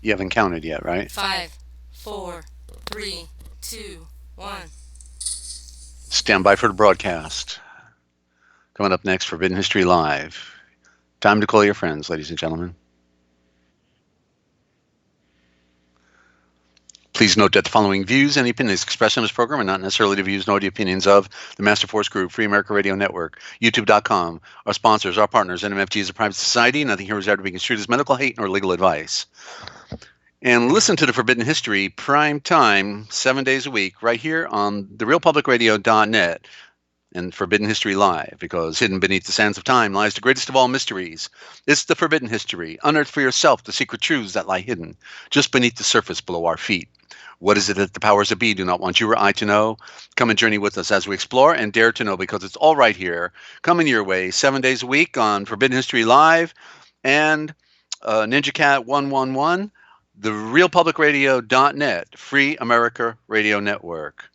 You haven't counted yet, right? 5, 4, 3, 2, 1. Stand by for the broadcast. Coming up next, Forbidden History Live. Time to call your friends, ladies and gentlemen. Please note that the following views and opinions expressed in this program are not necessarily the views nor the opinions of the Master Force Group, Free America Radio Network, YouTube.com, our sponsors, our partners, NMFG is a private society. Nothing here is ever to be construed as medical, hate, nor legal advice. And listen to the Forbidden History prime time, 7 days a week, right here on therealpublicradio.net and Forbidden History Live, because hidden beneath the sands of time lies the greatest of all mysteries. It's the Forbidden History. Unearth for yourself the secret truths that lie hidden just beneath the surface below our feet. What is it that the powers that be do not want you or I to know? Come and journey with us as we explore and dare to know, because it's all right here, coming your way 7 days a week on Forbidden History Live and Ninja Cat 111, the realpublicradio.net, Free America Radio Network.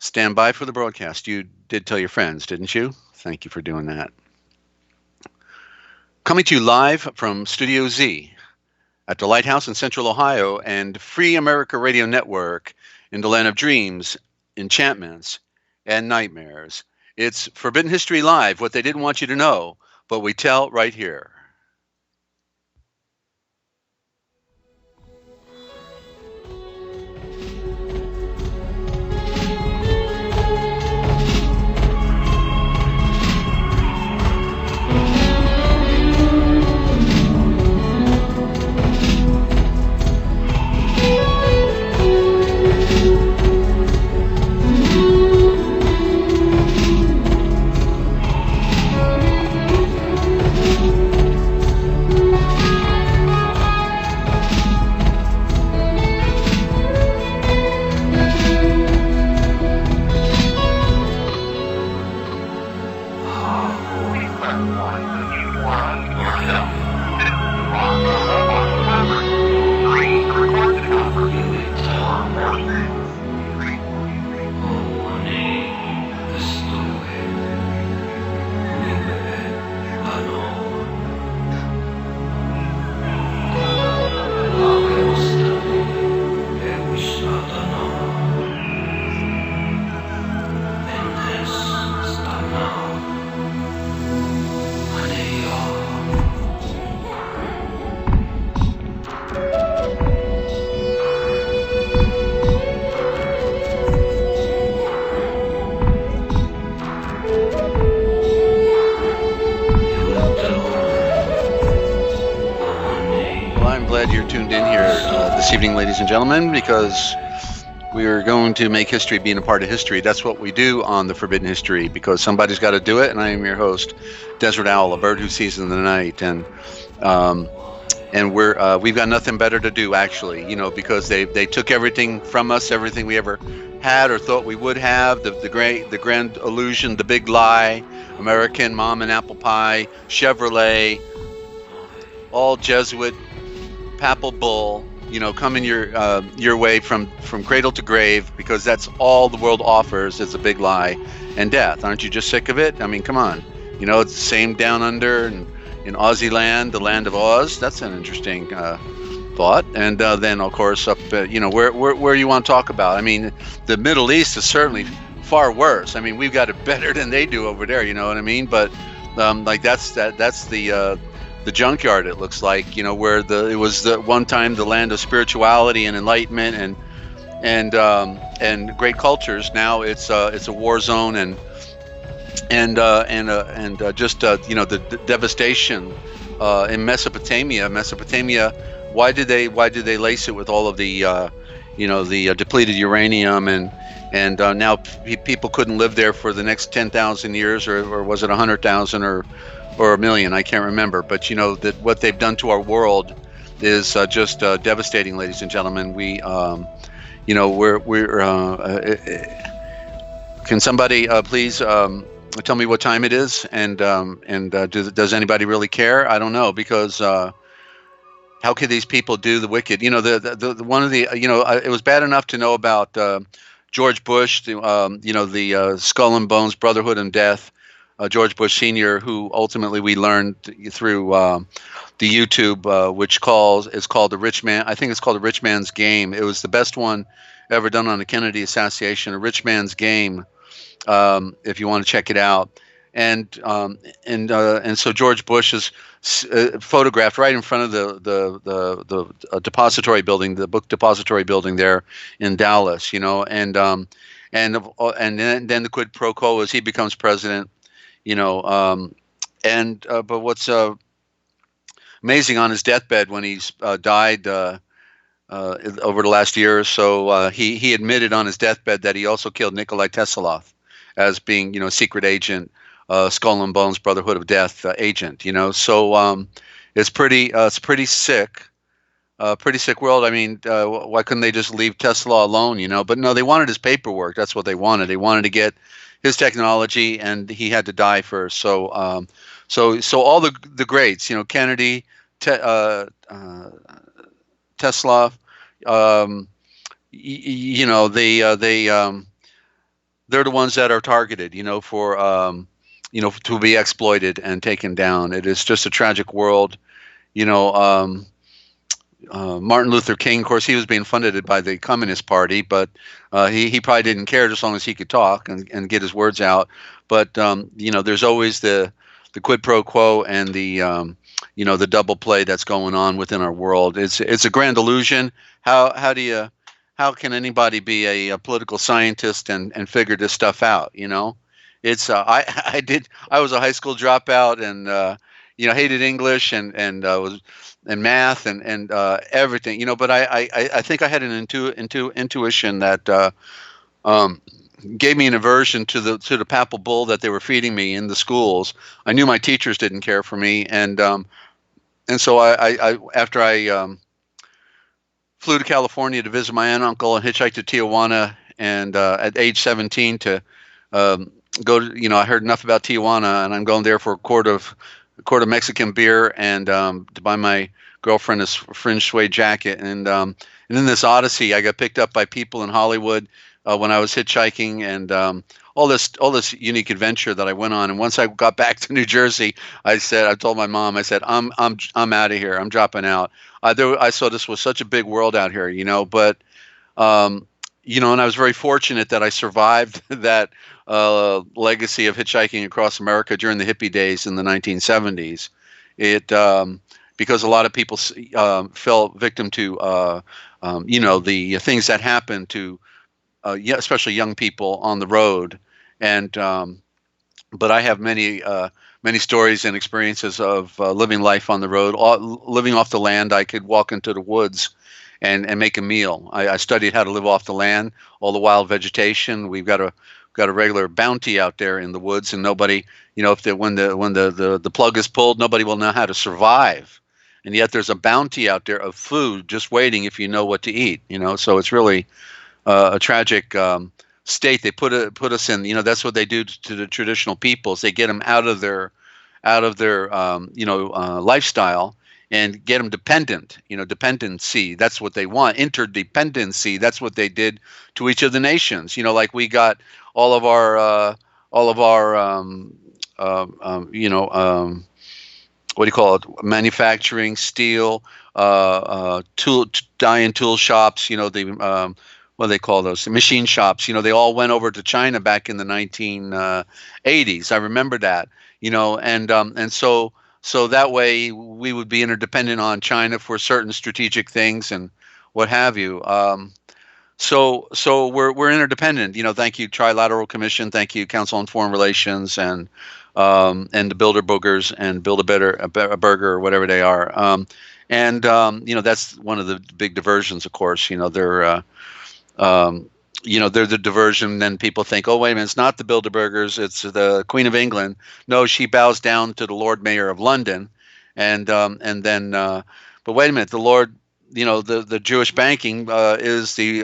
Stand by for the broadcast. You did tell your friends, didn't you? Thank you for doing that. Coming to you live from Studio Z at the Lighthouse in Central Ohio and Free America Radio Network in the land of dreams, enchantments, and nightmares. It's Forbidden History Live, what they didn't want you to know, but we tell right here. This evening, ladies and gentlemen, because we are going to make history being a part of history. That's what we do on the Forbidden History, because somebody's got to do it, and I am your host, Dezert-Owl, a bird who sees in the night, and we've got nothing better to do, actually, because they took everything from us, everything we ever had or thought we would have, the grand illusion, the big lie, American mom and apple pie, Chevrolet, all Jesuit, papal bull. Coming your way from cradle to grave, because that's all the world offers is a big lie and death. Aren't you just sick of it? I mean, come on. It's the same down under and in Aussie land, the land of Oz. That's an interesting thought. And then, of course, up where you want to talk about. I mean, the Middle East is certainly far worse. I mean, we've got it better than they do over there. You know what I mean? But that's the junkyard, it looks like, where it was the one time the land of spirituality and enlightenment and great cultures. Now it's a war zone and just the devastation in Mesopotamia. Why did they lace it with all of the depleted uranium and now people couldn't live there for the next 10,000 years, or was it 100,000 or a million? I can't remember. But that what they've done to our world is just devastating, ladies and gentlemen. Can somebody please tell me what time it is? And does anybody really care? I don't know, because how could these people do the wicked? The one of the it was bad enough to know about George Bush, the Skull and Bones, Brotherhood and Death. George Bush Sr., who ultimately we learned through the YouTube, which is called The Rich Man. I think it's called The Rich Man's Game. It was the best one ever done on the Kennedy assassination. A Rich Man's Game, if you want to check it out. And so George Bush is photographed right in front of the depository building, the book depository building there in Dallas, and then the quid pro quo is he becomes president, but what's amazing, on his deathbed when he's died over the last year or so, he admitted on his deathbed that he also killed Nikolai Tesla as being, secret agent, Skull and Bones Brotherhood of Death agent. So it's pretty sick. Pretty sick world. I mean, why couldn't they just leave Tesla alone? But no, they wanted his paperwork. That's what they wanted. They wanted to get his technology, and he had to die first. So all the greats, Kennedy, Tesla, they're the ones that are targeted, for to be exploited and taken down. It is just a tragic world. Martin Luther King, of course, he was being funded by the Communist Party, but he probably didn't care as long as he could talk and get his words out. But there's always the quid pro quo and the double play that's going on within our world. It's a grand illusion. How can anybody be a political scientist and figure this stuff out? It's I was a high school dropout and hated English and was and math and everything, but I think I had an intuition that gave me an aversion to the papal bull that they were feeding me in the schools. I knew my teachers didn't care for me, and so I after I flew to California to visit my aunt and uncle and hitchhiked to Tijuana, and at age 17 to go to, I heard enough about Tijuana, and I'm going there for a quart of Mexican beer and to buy my girlfriend a fringe suede jacket. And in this odyssey, I got picked up by people in Hollywood when I was hitchhiking, and all this unique adventure that I went on. And once I got back to New Jersey, I told my mom, I said, I'm out of here. I'm dropping out. I saw this was such a big world out here, but and I was very fortunate that I survived that legacy of hitchhiking across America during the hippie days in the 1970s. Because a lot of people fell victim to the things that happened to especially young people on the road, and but I have many stories and experiences of living life on the road, living off the land. I could walk into the woods and make a meal. I studied how to live off the land, all the wild vegetation. We've got a regular bounty out there in the woods, and nobody, when the plug is pulled, nobody will know how to survive. And yet there's a bounty out there of food just waiting if you know what to eat. So it's really a tragic state they put us in. That's what they do to the traditional peoples. They get them out of their lifestyle and get them dependent. Dependency. That's what they want. Interdependency. That's what they did to each of the nations. Like we got all of our what do you call it? Manufacturing, steel, tool, dye and tool shops. What do they call those? Machine shops. They all went over to China back in the 1980s. I remember that. And so that way we would be interdependent on China for certain strategic things and what have you. So we're interdependent. Thank you, Trilateral Commission. Thank you, Council on Foreign Relations, and the Builder Boogers and Build a Burger or whatever they are. That's one of the big diversions. Of course, they're the diversion. Then people think, oh, wait a minute, it's not the Bilderbergers, it's the Queen of England. No, she bows down to the Lord Mayor of London, but wait a minute, the Lord, the Jewish banking is in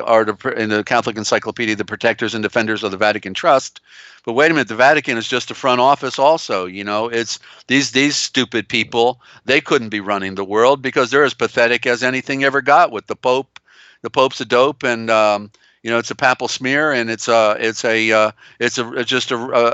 the Catholic Encyclopedia, the protectors and defenders of the Vatican Trust. But wait a minute, the Vatican is just a front office also. It's these stupid people. They couldn't be running the world because they're as pathetic as anything ever got with the Pope. The Pope's a dope, and It's a papal smear, and just a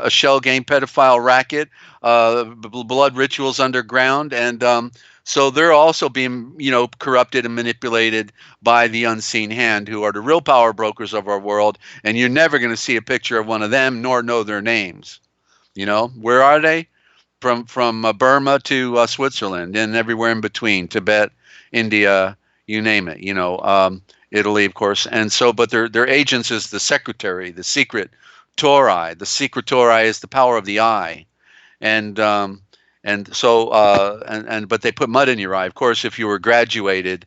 shell game pedophile racket, blood rituals underground, and so they're also being corrupted and manipulated by the unseen hand, who are the real power brokers of our world. And you're never going to see a picture of one of them, nor know their names. Where are they? From Burma to Switzerland and everywhere in between, Tibet, India, you name it. Italy, of course. And so, but their agents is the secretary, the secret Tori. The secret Tori is the power of the eye, and so but they put mud in your eye. Of course, if you were graduated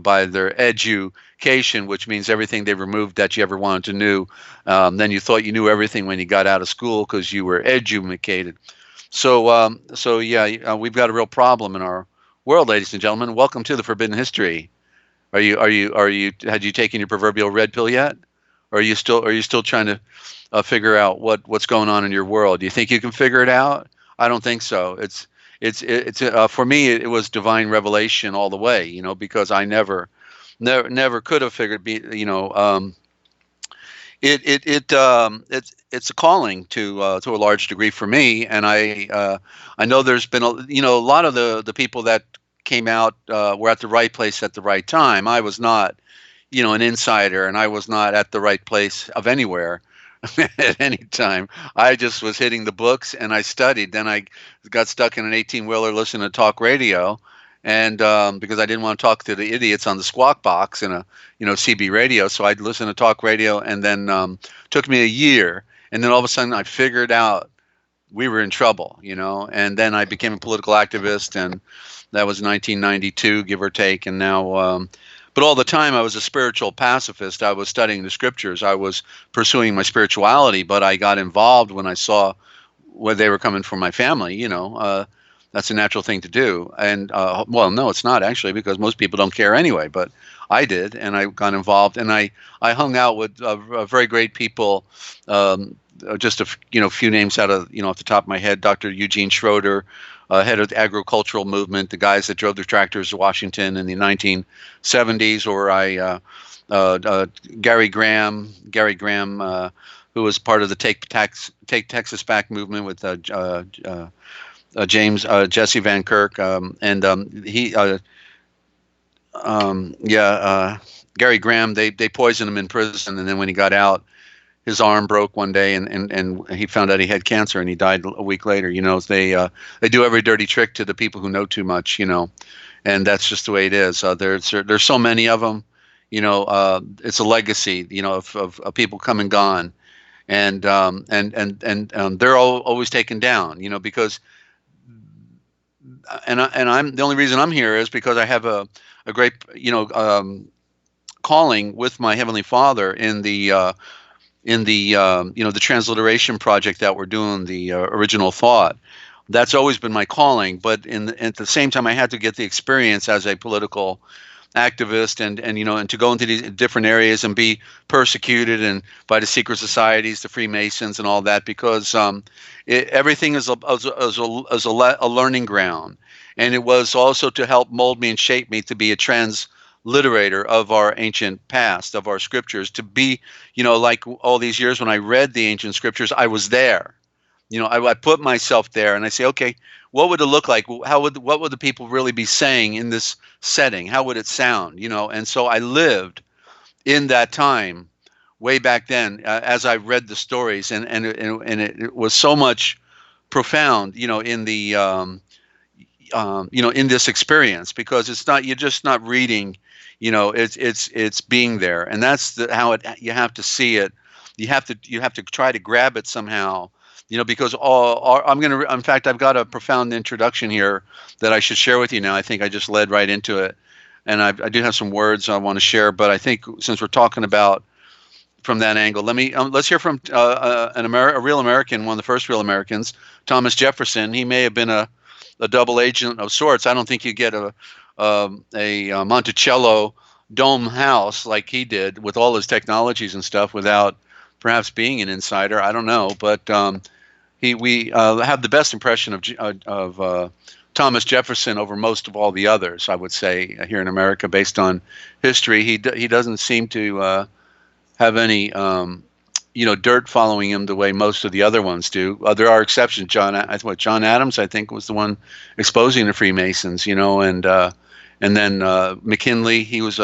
by their education, which means everything they removed that you ever wanted to know, then you thought you knew everything when you got out of school because you were educated. So yeah, we've got a real problem in our world, ladies and gentlemen. Welcome to the Forbidden History. Had you taken your proverbial red pill yet? Or are you still trying to figure out what's going on in your world? Do you think you can figure it out? I don't think so. It's for me, it was divine revelation all the way, because I never could have figured. It's a calling to a large degree for me, and I know there's been a lot of the people that came out were at the right place at the right time. I was not, an insider, and I was not at the right place of anywhere at any time. I just was hitting the books, and I studied. Then I got stuck in an 18-wheeler listening to talk radio, and because I didn't want to talk to the idiots on the squawk box in a CB radio, so I'd listen to talk radio, and then took me a year, and then all of a sudden I figured out we were in trouble, and then I became a political activist, and that was 1992, give or take, and now. But all the time I was a spiritual pacifist. I was studying the scriptures. I was pursuing my spirituality, but I got involved when I saw where they were coming from my family. That's a natural thing to do. And well, no, it's not actually, because most people don't care anyway. But I did, and I got involved, and I hung out with very great people. Just a few names out of off the top of my head: Dr. Eugene Schroeder, head of the agricultural movement, the guys that drove the tractors to Washington in the 1970s, or Gary Graham, who was part of the Take Texas Back movement with Jesse Van Kirk, Gary Graham. They poisoned him in prison, and then when he got out, his arm broke one day, and he found out he had cancer, and he died a week later. They do every dirty trick to the people who know too much, and that's just the way it is. There's so many of them, it's a legacy, of people come and gone, and they're always taken down, because, and I'm the only reason I'm here is because I have a great, calling with my Heavenly Father in the the transliteration project that we're doing, the original thought. That's always been my calling, but at the same time, I had to get the experience as a political activist, and to go into these different areas and be persecuted and by the secret societies, the Freemasons, and all that, because everything is a learning ground, and it was also to help mold me and shape me to be a transliterator of our ancient past, of our scriptures, to be, like all these years when I read the ancient scriptures, I was there. I put myself there, and I say, okay, what would it look like? What would the people really be saying in this setting? How would it sound? And so I lived in that time way back then, as I read the stories, and it was so much profound, in the in this experience, because you're just not reading, it's being there, and that's how you have to see it. You have to try to grab it somehow, because in fact, I've got a profound introduction here that I should share with you now. I think I just led right into it, and I do have some words I want to share, but I think since we're talking about from that angle, let's hear from a real American, one of the first real Americans, Thomas Jefferson. He may have been a double agent of sorts. I don't think you get a Monticello dome house like he did with all his technologies and stuff without perhaps being an insider. I don't know, but we have the best impression of Thomas Jefferson over most of all the others, I would say, here in America, based on history. He doesn't seem to have any dirt following him the way most of the other ones do. There are exceptions. John Adams, I think, was the one exposing the Freemasons, and then McKinley, he was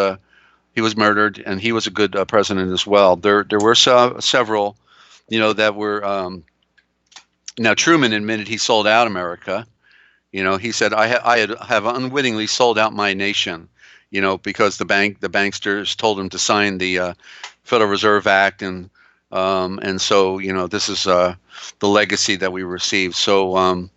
murdered, and he was a good president as well. There were several, that were. Now Truman admitted he sold out America. He said I have unwittingly sold out my nation. Because the banksters told him to sign the Federal Reserve Act, and so this is the legacy that we received. So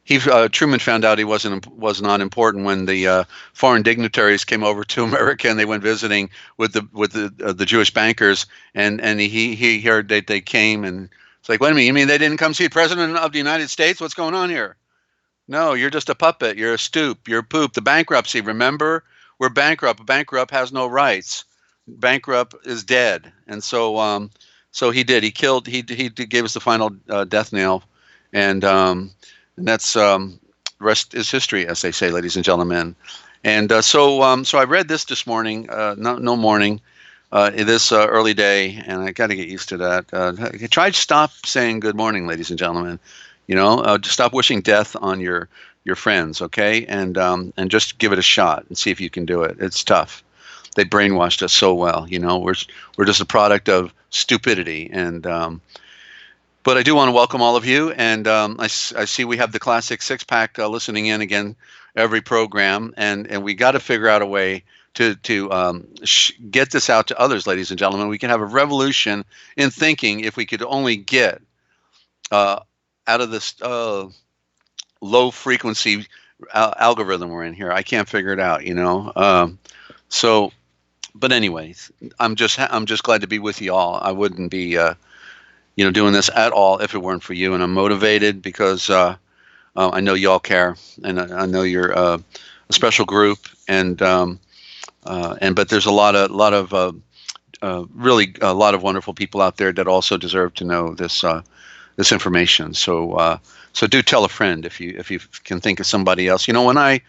Truman found out he was not important when the foreign dignitaries came over to America, and they went visiting with the Jewish bankers, and he heard that they came, and it's like, wait a minute, you mean they didn't come see the President of the United States? What's going on here? No, you're just a puppet. You're a stoop. You're a poop. The bankruptcy. Remember, we're bankrupt. A bankrupt has no rights. Bankrupt is dead. And so, so he did. He killed. He gave us the final death nail, and that's rest is history, as they say, ladies and gentlemen. And so I read this morning. No morning. This early day, and I got to get used to that. Try to stop saying good morning, ladies and gentlemen. Just stop wishing death on your friends, okay? And just give it a shot and see if you can do it. It's tough. They brainwashed us so well. We're just a product of stupidity. And but I do want to welcome all of you. And I see we have the classic six-pack listening in again every program, and we got to figure out a way to get this out to others, ladies and gentlemen. We can have a revolution in thinking if we could only get out of this low frequency algorithm we're in here. I can't figure it out, So, but anyways, I'm just glad to be with you all. I wouldn't be, doing this at all if it weren't for you. And I'm motivated because I know y'all care, and I know you're a special group. And but there's a lot of really a lot of wonderful people out there that also deserve to know this information. So do tell a friend if you can think of somebody else. When I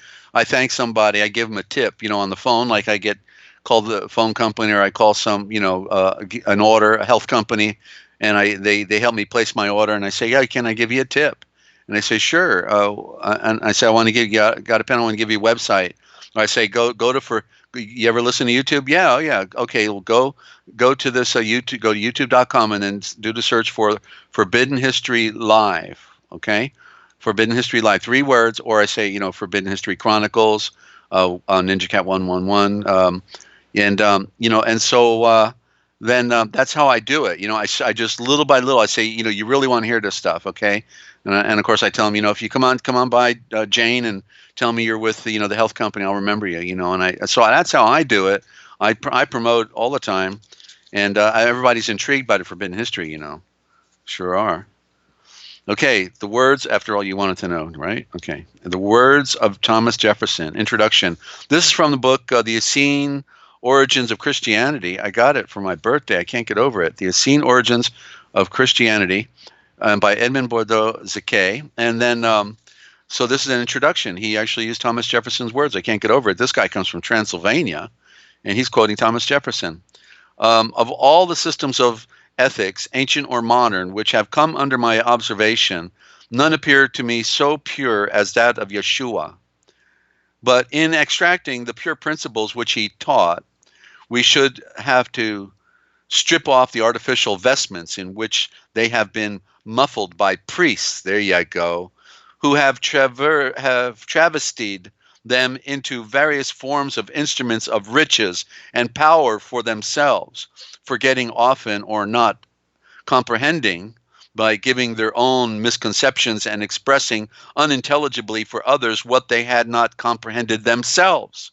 thank somebody, I give them a tip, on the phone, like I get called the phone company, or I call some, an order, a health company, and they help me place my order, and I say, yeah, can I give you a tip? And they say, sure. And I say, I want to give you, got a pen, I want to give you a website. Or I say, go to you ever listen to YouTube? Yeah. Okay, well, go to this YouTube, go to youtube.com, and then do the search for Forbidden History Live. Okay, Forbidden History Live, 3 words, or I say, Forbidden History Chronicles, on Ninja Cat 111, and so then that's how I do it. I just little by little I say, you really want to hear this stuff, okay? And of course I tell them, if you come on by Jane and tell me you're with the health company, I'll remember you, and so that's how I do it. I promote all the time, and everybody's intrigued by the Forbidden History, sure are. Okay, the words, after all you wanted to know, right? Okay, the words of Thomas Jefferson, introduction. This is from the book, The Essene Origins of Christianity. I got it for my birthday. I can't get over it. The Essene Origins of Christianity, by Edmond Bordeaux-Ziquet. And then, so this is an introduction. He actually used Thomas Jefferson's words. I can't get over it. This guy comes from Transylvania, and he's quoting Thomas Jefferson. Of all the systems of ethics, ancient or modern, which have come under my observation, none appear to me so pure as that of Yeshua. But in extracting the pure principles which he taught, we should have to strip off the artificial vestments in which they have been muffled by priests, there you go, who have travestied them into various forms of instruments of riches and power for themselves, forgetting often or not comprehending by giving their own misconceptions and expressing unintelligibly for others what they had not comprehended themselves.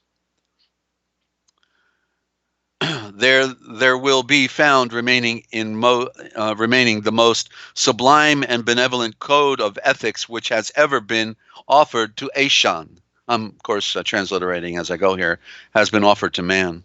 There will be found remaining the most sublime and benevolent code of ethics which has ever been offered to Ashan. I'm, of course, transliterating as I go here. Has been offered to man.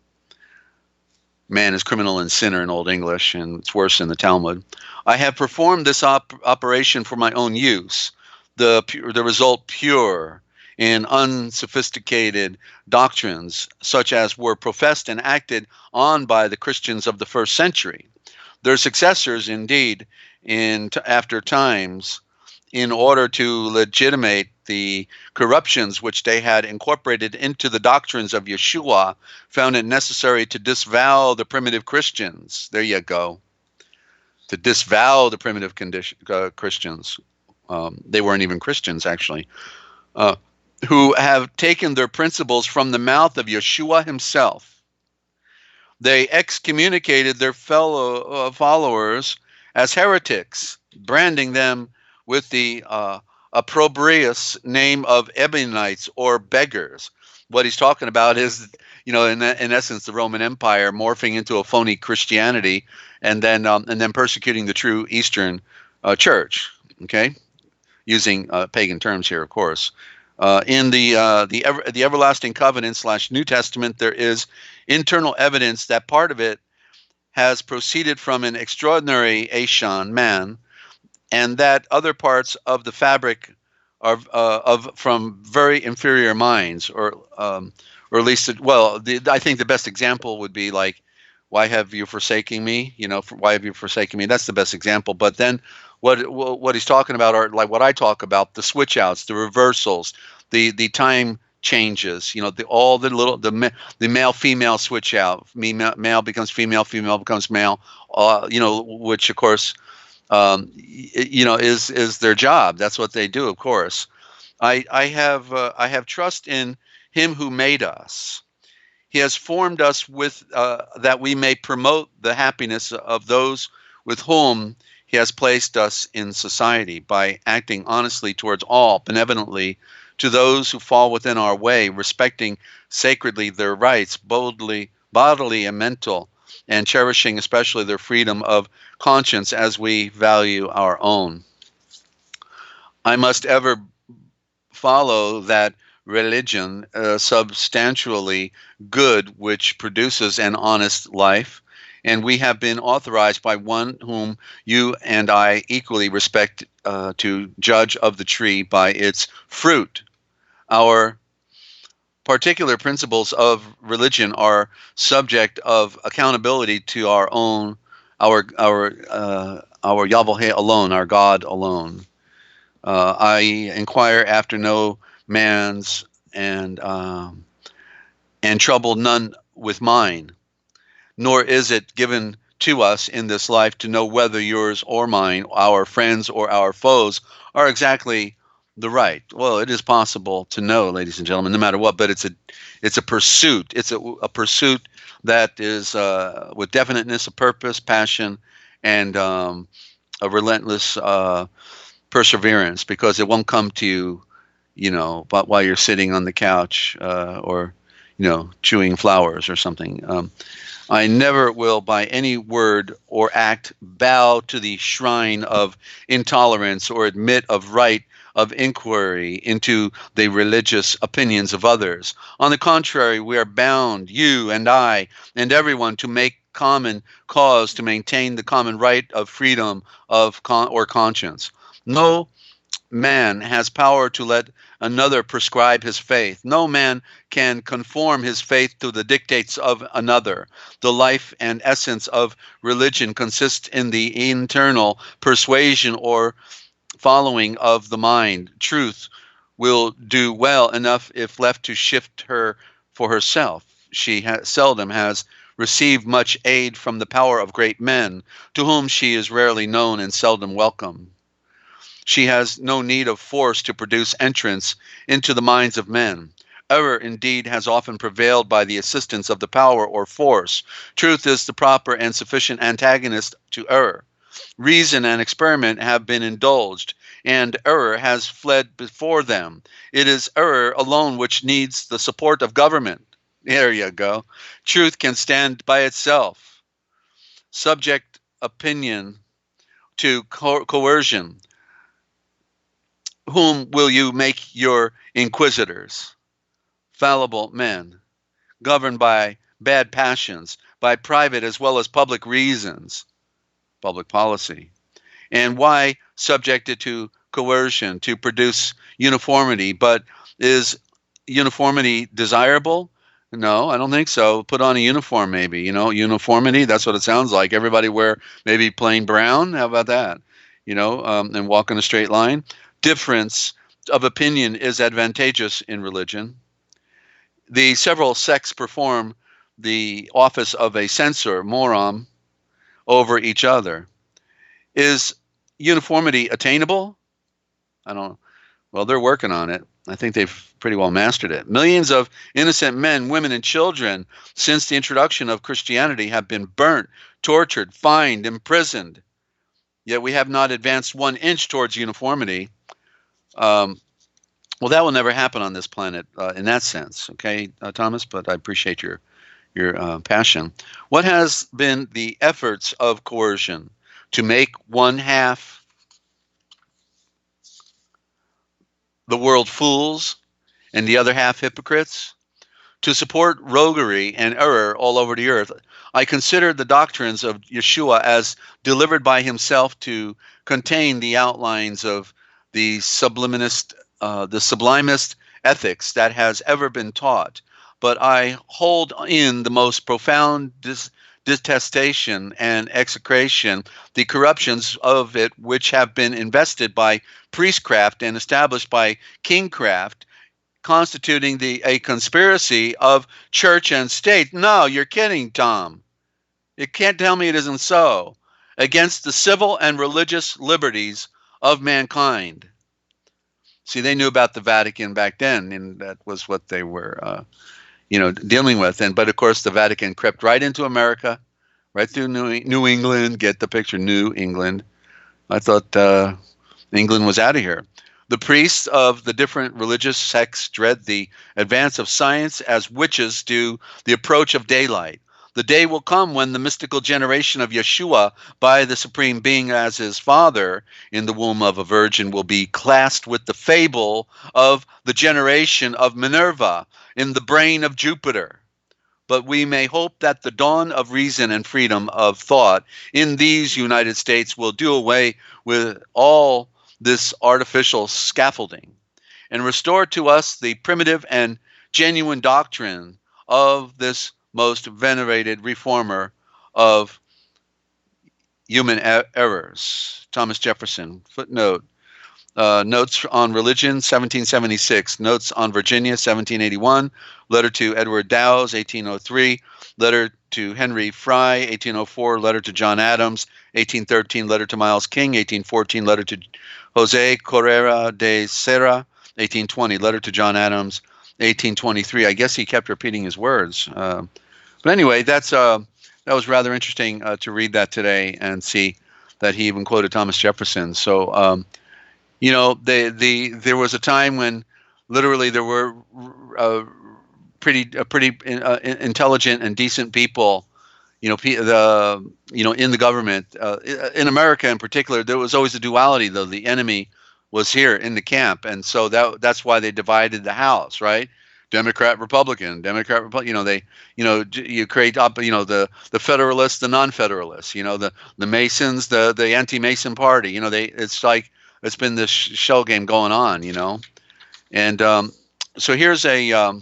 Man is criminal and sinner in Old English, and it's worse in the Talmud. I have performed this operation for my own use, the result pure and unsophisticated doctrines, such as were professed and acted on by the Christians of the first century. Their successors, indeed, after times, in order to legitimate the corruptions which they had incorporated into the doctrines of Yeshua, found it necessary to disavow the primitive Christians. There you go. To disavow the primitive Christians. They weren't even Christians, actually, who have taken their principles from the mouth of Yeshua himself. They excommunicated their fellow followers as heretics, branding them with the opprobrious name of Ebionites or beggars. What he's talking about is, in essence, the Roman Empire morphing into a phony Christianity, and then persecuting the true Eastern Church. Okay, using pagan terms here, of course. In the Everlasting Covenant / New Testament, there is internal evidence that part of it has proceeded from an extraordinary Ashan man, and that other parts of the fabric are from very inferior minds, or at least, I think the best example would be like, why have you forsaken me? Why have you forsaken me? That's the best example. But then what he's talking about are like what I talk about: the switch outs, the reversals, the time changes. The male female switch out. Male becomes female, female becomes male. Which of course, is their job. That's what they do, of course. I have trust in him who made us. He has formed us with that we may promote the happiness of those with whom he has placed us in society, by acting honestly towards all, benevolently to those who fall within our way, respecting sacredly their rights, bodily and mental, and cherishing especially their freedom of conscience as we value our own. I must ever follow that religion substantially good which produces an honest life, and we have been authorized by one whom you and I equally respect to judge of the tree by its fruit. Our particular principles of religion are subject of accountability to our Yahweh alone, our God alone. I inquire after no man's and trouble none with mine, nor is it given to us in this life to know whether yours or mine, our friends or our foes, are exactly the right. Well, it is possible to know, ladies and gentlemen, no matter what, but it's a pursuit. It's a pursuit that is with definiteness, a purpose, passion, and a relentless perseverance, because it won't come to you, but while you're sitting on the couch or chewing flowers or something. I never will by any word or act bow to the shrine of intolerance or admit of right of inquiry into the religious opinions of others. On the contrary, we are bound, you and I and everyone, to make common cause to maintain the common right of freedom of conscience. No man has power to let another prescribe his faith. No man can conform his faith to the dictates of another. The life and essence of religion consists in the internal persuasion or following of the mind. Truth will do well enough if left to shift her for herself. She seldom has received much aid from the power of great men, to whom she is rarely known and seldom welcome. She has no need of force to produce entrance into the minds of men. Error, indeed, has often prevailed by the assistance of the power or force. Truth is the proper and sufficient antagonist to error. Reason and experiment have been indulged, and error has fled before them. It is error alone which needs the support of government. There you go. Truth can stand by itself. Subject opinion to coercion. Whom will you make your inquisitors? Fallible men, governed by bad passions, by private as well as public reasons, public policy. And why subjected to coercion to produce uniformity. But is uniformity desirable? No, I don't think so. Put on a uniform, maybe. Uniformity, that's what it sounds like. Everybody wear maybe plain brown. How about that? And walk in a straight line. Difference of opinion is advantageous in religion. The several sects perform the office of a censor, moram, over each other. Is uniformity attainable? I don't know. Well, they're working on it. I think they've pretty well mastered it. Millions of innocent men, women, and children since the introduction of Christianity have been burnt, tortured, fined, imprisoned. Yet we have not advanced 1 inch towards uniformity. Well, that will never happen on this planet in that sense, okay, Thomas? But I appreciate your passion. What has been the efforts of coercion to make one half the world fools and the other half hypocrites? To support roguery and error all over the earth, I consider the doctrines of Yeshua as delivered by himself to contain the outlines of the sublimest ethics that has ever been taught. But I hold in the most profound detestation and execration the corruptions of it which have been invested by priestcraft and established by kingcraft, constituting a conspiracy of church and state. No, you're kidding, Tom. You can't tell me it isn't so. Against the civil and religious liberties of mankind. See, they knew about the Vatican back then, and that was what they were, dealing with. But of course, the Vatican crept right into America, right through New England. Get the picture, New England. I thought England was out of here. The priests of the different religious sects dread the advance of science as witches do the approach of daylight. The day will come when the mystical generation of Yeshua by the Supreme Being as his father in the womb of a virgin will be classed with the fable of the generation of Minerva in the brain of Jupiter. But we may hope that the dawn of reason and freedom of thought in these United States will do away with all this artificial scaffolding and restore to us the primitive and genuine doctrine of this most venerated reformer of human errors. Thomas Jefferson. Footnote. Notes on Religion, 1776. Notes on Virginia, 1781. Letter to Edward Dowes, 1803. Letter to Henry Fry, 1804. Letter to John Adams, 1813. Letter to Miles King, 1814. Letter to Jose Correa de Serra, 1820. Letter to John Adams, 1823. I guess he kept repeating his words. But anyway, that was rather interesting to read that today and see that he even quoted Thomas Jefferson. So, there was a time when literally there were pretty intelligent and decent people, in the government. In America in particular, there was always a duality, though. The enemy was here in the camp, and so that's why they divided the House, right? Democrat, Republican, Democrat, Republican. You create the Federalists, the non-Federalists. The Masons, the anti-Mason party. It's like it's been this shell game going on. And so here's an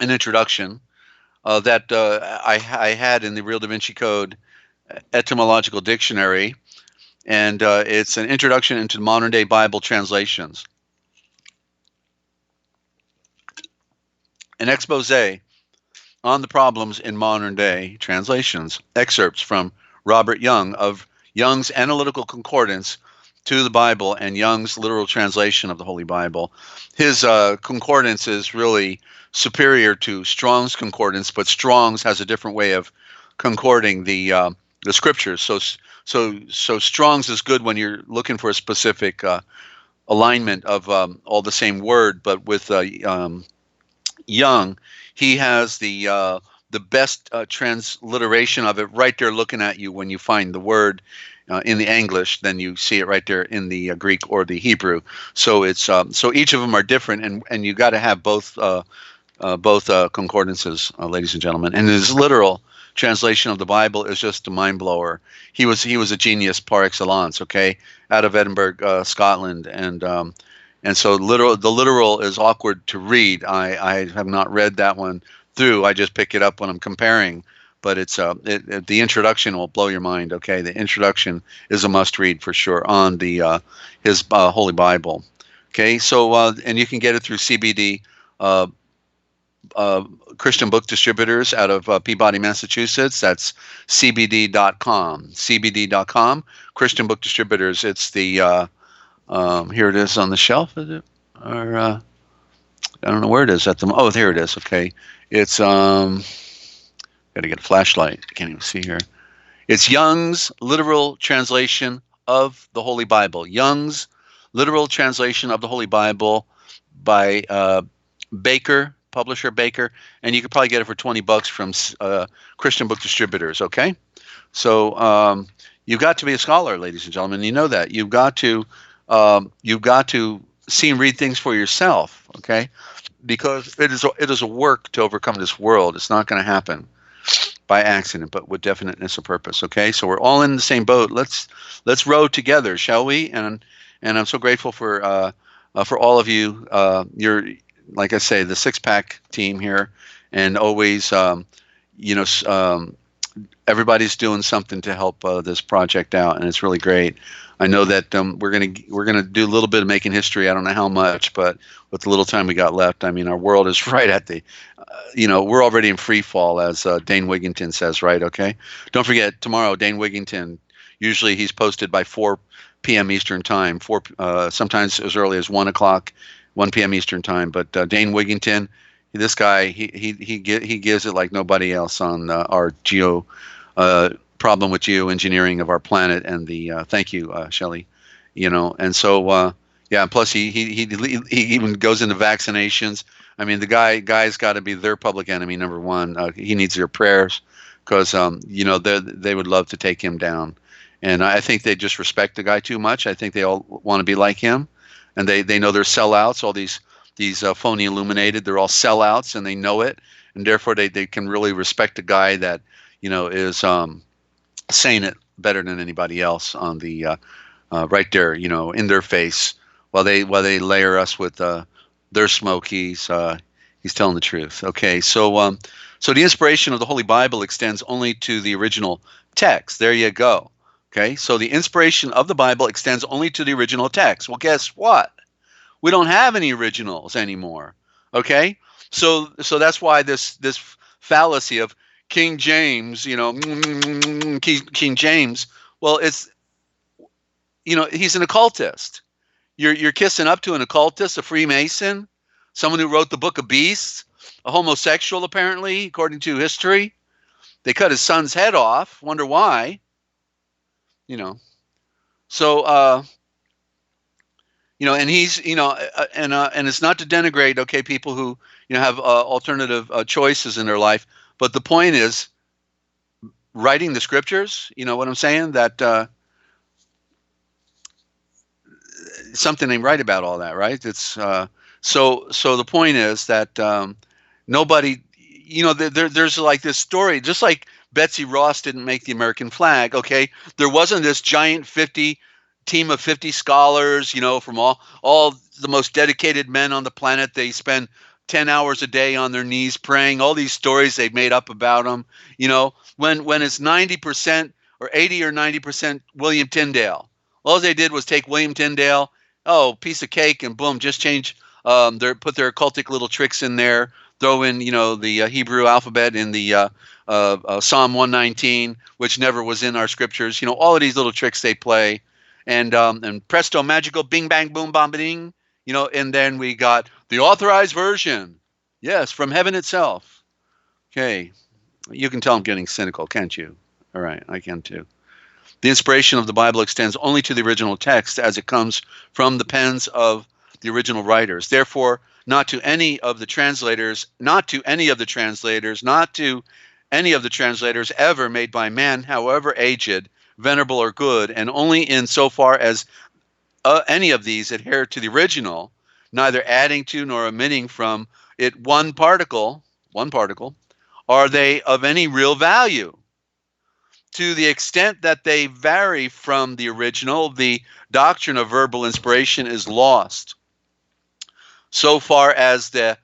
introduction that I had in the Real Da Vinci Code Etymological Dictionary, and it's an introduction into modern day Bible translations. An expose on the problems in modern day translations. Excerpts from Robert Young of Young's Analytical Concordance to the Bible and Young's literal translation of the Holy Bible. His concordance is really superior to Strong's concordance, but Strong's has a different way of concording the scriptures. So Strong's is good when you're looking for a specific alignment of all the same word, but with Young, he has the best transliteration of it right there looking at you when you find the word in the English, then you see it right there in the Greek or the Hebrew. So it's so each of them are different, and you got to have both concordances, ladies and gentlemen. And his literal translation of the Bible is just a mind blower. He was a genius par excellence. Okay, out of Edinburgh, Scotland, and so the literal is awkward to read. I have not read that one through. I just pick it up when I'm comparing. But it's the introduction will blow your mind. Okay, the introduction is a must read for sure on the his Holy Bible. Okay, so and you can get it through CBD Christian Book Distributors out of Peabody, Massachusetts. That's CBD.com. CBD.com. Christian Book Distributors. It's the here it is on the shelf. Is it? Or I don't know where it is at the. Oh, here it is. Okay, it's got to get a flashlight. I can't even see here. It's Young's literal translation of the Holy Bible. Young's literal translation of the Holy Bible by Baker, publisher Baker, and you could probably get it for $20 from Christian Book Distributors. Okay, so you've got to be a scholar, ladies and gentlemen. You know that you've got to see and read things for yourself. Okay, because it is a work to overcome this world. It's not going to happen by accident, but with definiteness of purpose. Okay, so we're all in the same boat. Let's row together, shall we? And I'm so grateful for all of you. You're, like I say, the six-pack team here, and always, everybody's doing something to help this project out, and it's really great. I know that we're gonna do a little bit of making history. I don't know how much, but with the little time we got left, I mean, our world is right at the, we're already in free fall, as Dane Wigington says, right? Okay. Don't forget tomorrow, Dane Wigington. Usually he's posted by 4 p.m. Eastern time. Sometimes as early as 1 p.m. Eastern time. But Dane Wigington, this guy, he gives it like nobody else on our problem with geoengineering of our planet, and the thank you, Shelley. And so yeah. Plus, he even goes into vaccinations. I mean, the guy's got to be their public enemy number one. He needs their prayers because they would love to take him down, and I think they just respect the guy too much. I think they all want to be like him, and they know they're sellouts. All these phony illuminated, they're all sellouts, and they know it, and therefore they can really respect a guy that is saying it better than anybody else on the right there, in their face, while they layer us with their smoke. He's telling the truth. Okay, so the inspiration of the Holy Bible extends only to the original text. There you go. Okay, so the inspiration of the Bible extends only to the original text. Well, guess what? We don't have any originals anymore. Okay, so that's why this fallacy of King James, King James. Well, it's he's an occultist. You're kissing up to an occultist, a Freemason, someone who wrote the Book of Beasts, a homosexual apparently, according to history. They cut his son's head off. Wonder why? So and he's and it's not to denigrate, okay, people who have alternative choices in their life, but the point is writing the scriptures. You know what I'm saying? That something ain't right about all that, right? It's so the point is that nobody, there's like this story, just like Betsy Ross didn't make the American flag. Okay, there wasn't this giant team of 50 scholars, from all the most dedicated men on the planet. They spend 10 hours a day on their knees praying. All these stories they've made up about them. When it's 90% or 80 or 90% William Tyndale. All they did was take William Tyndale, piece of cake, and boom, just change put their occultic little tricks in there, throw in, the Hebrew alphabet in the Psalm 119, which never was in our scriptures. All of these little tricks they play, and presto magical, bing bang boom bomb ding, and then we got the authorized version. Yes, from heaven itself. Okay, you can tell I'm getting cynical, can't you? All right, I can too. The inspiration of the Bible extends only to the original text as it comes from the pens of the original writers. Therefore, not to any of the translators ever made by man, however aged, venerable, or good, and only in so far as any of these adhere to the original, neither adding to nor omitting from it one particle, are they of any real value? To the extent that they vary from the original, the doctrine of verbal inspiration is lost so far as that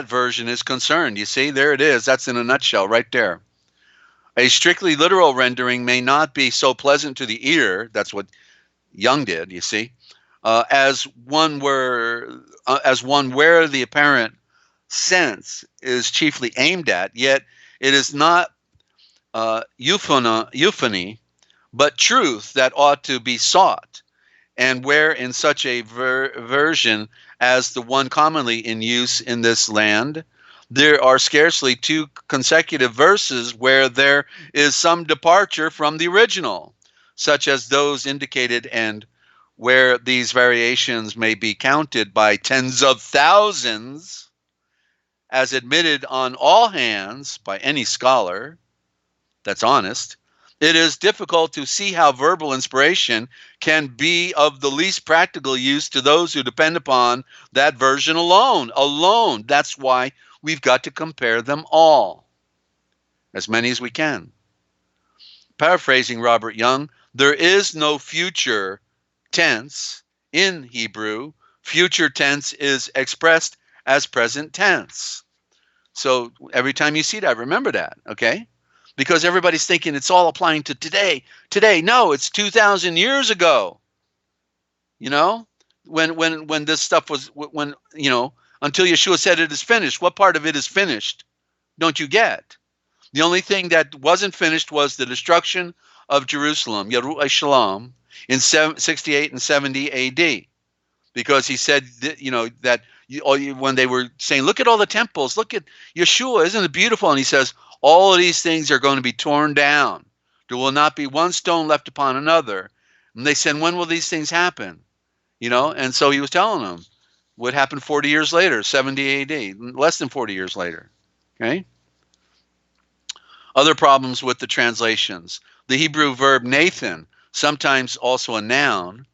version is concerned. You see, there it is. That's in a nutshell right there. A strictly literal rendering may not be so pleasant to the ear. That's what Young did, you see, as one where the apparent sense is chiefly aimed at, yet it is not euphony, but truth that ought to be sought, and where in such a version as the one commonly in use in this land, there are scarcely two consecutive verses where there is some departure from the original, such as those indicated, and where these variations may be counted by tens of thousands, as admitted on all hands by any scholar that's honest. It is difficult to see how verbal inspiration can be of the least practical use to those who depend upon that version alone. That's why we've got to compare them all, as many as we can. Paraphrasing Robert Young, there is no future tense in Hebrew. Future tense is expressed as present tense. So every time you see that, remember that, okay? Because everybody's thinking it's all applying to today. No, it's 2,000 years ago. You know, when this stuff was, until Yeshua said it is finished. What part of it is finished? Don't you get? The only thing that wasn't finished was the destruction of Jerusalem, Yochelleg, in 68 and 70 A.D. Because he said that when they were saying, look at all the temples, look at Yeshua, isn't it beautiful? And he says, all of these things are going to be torn down. There will not be one stone left upon another. And they said, when will these things happen? And so he was telling them what happened 40 years later, 70 AD, less than 40 years later. Okay? Other problems with the translations. The Hebrew verb Nathan, sometimes also a noun,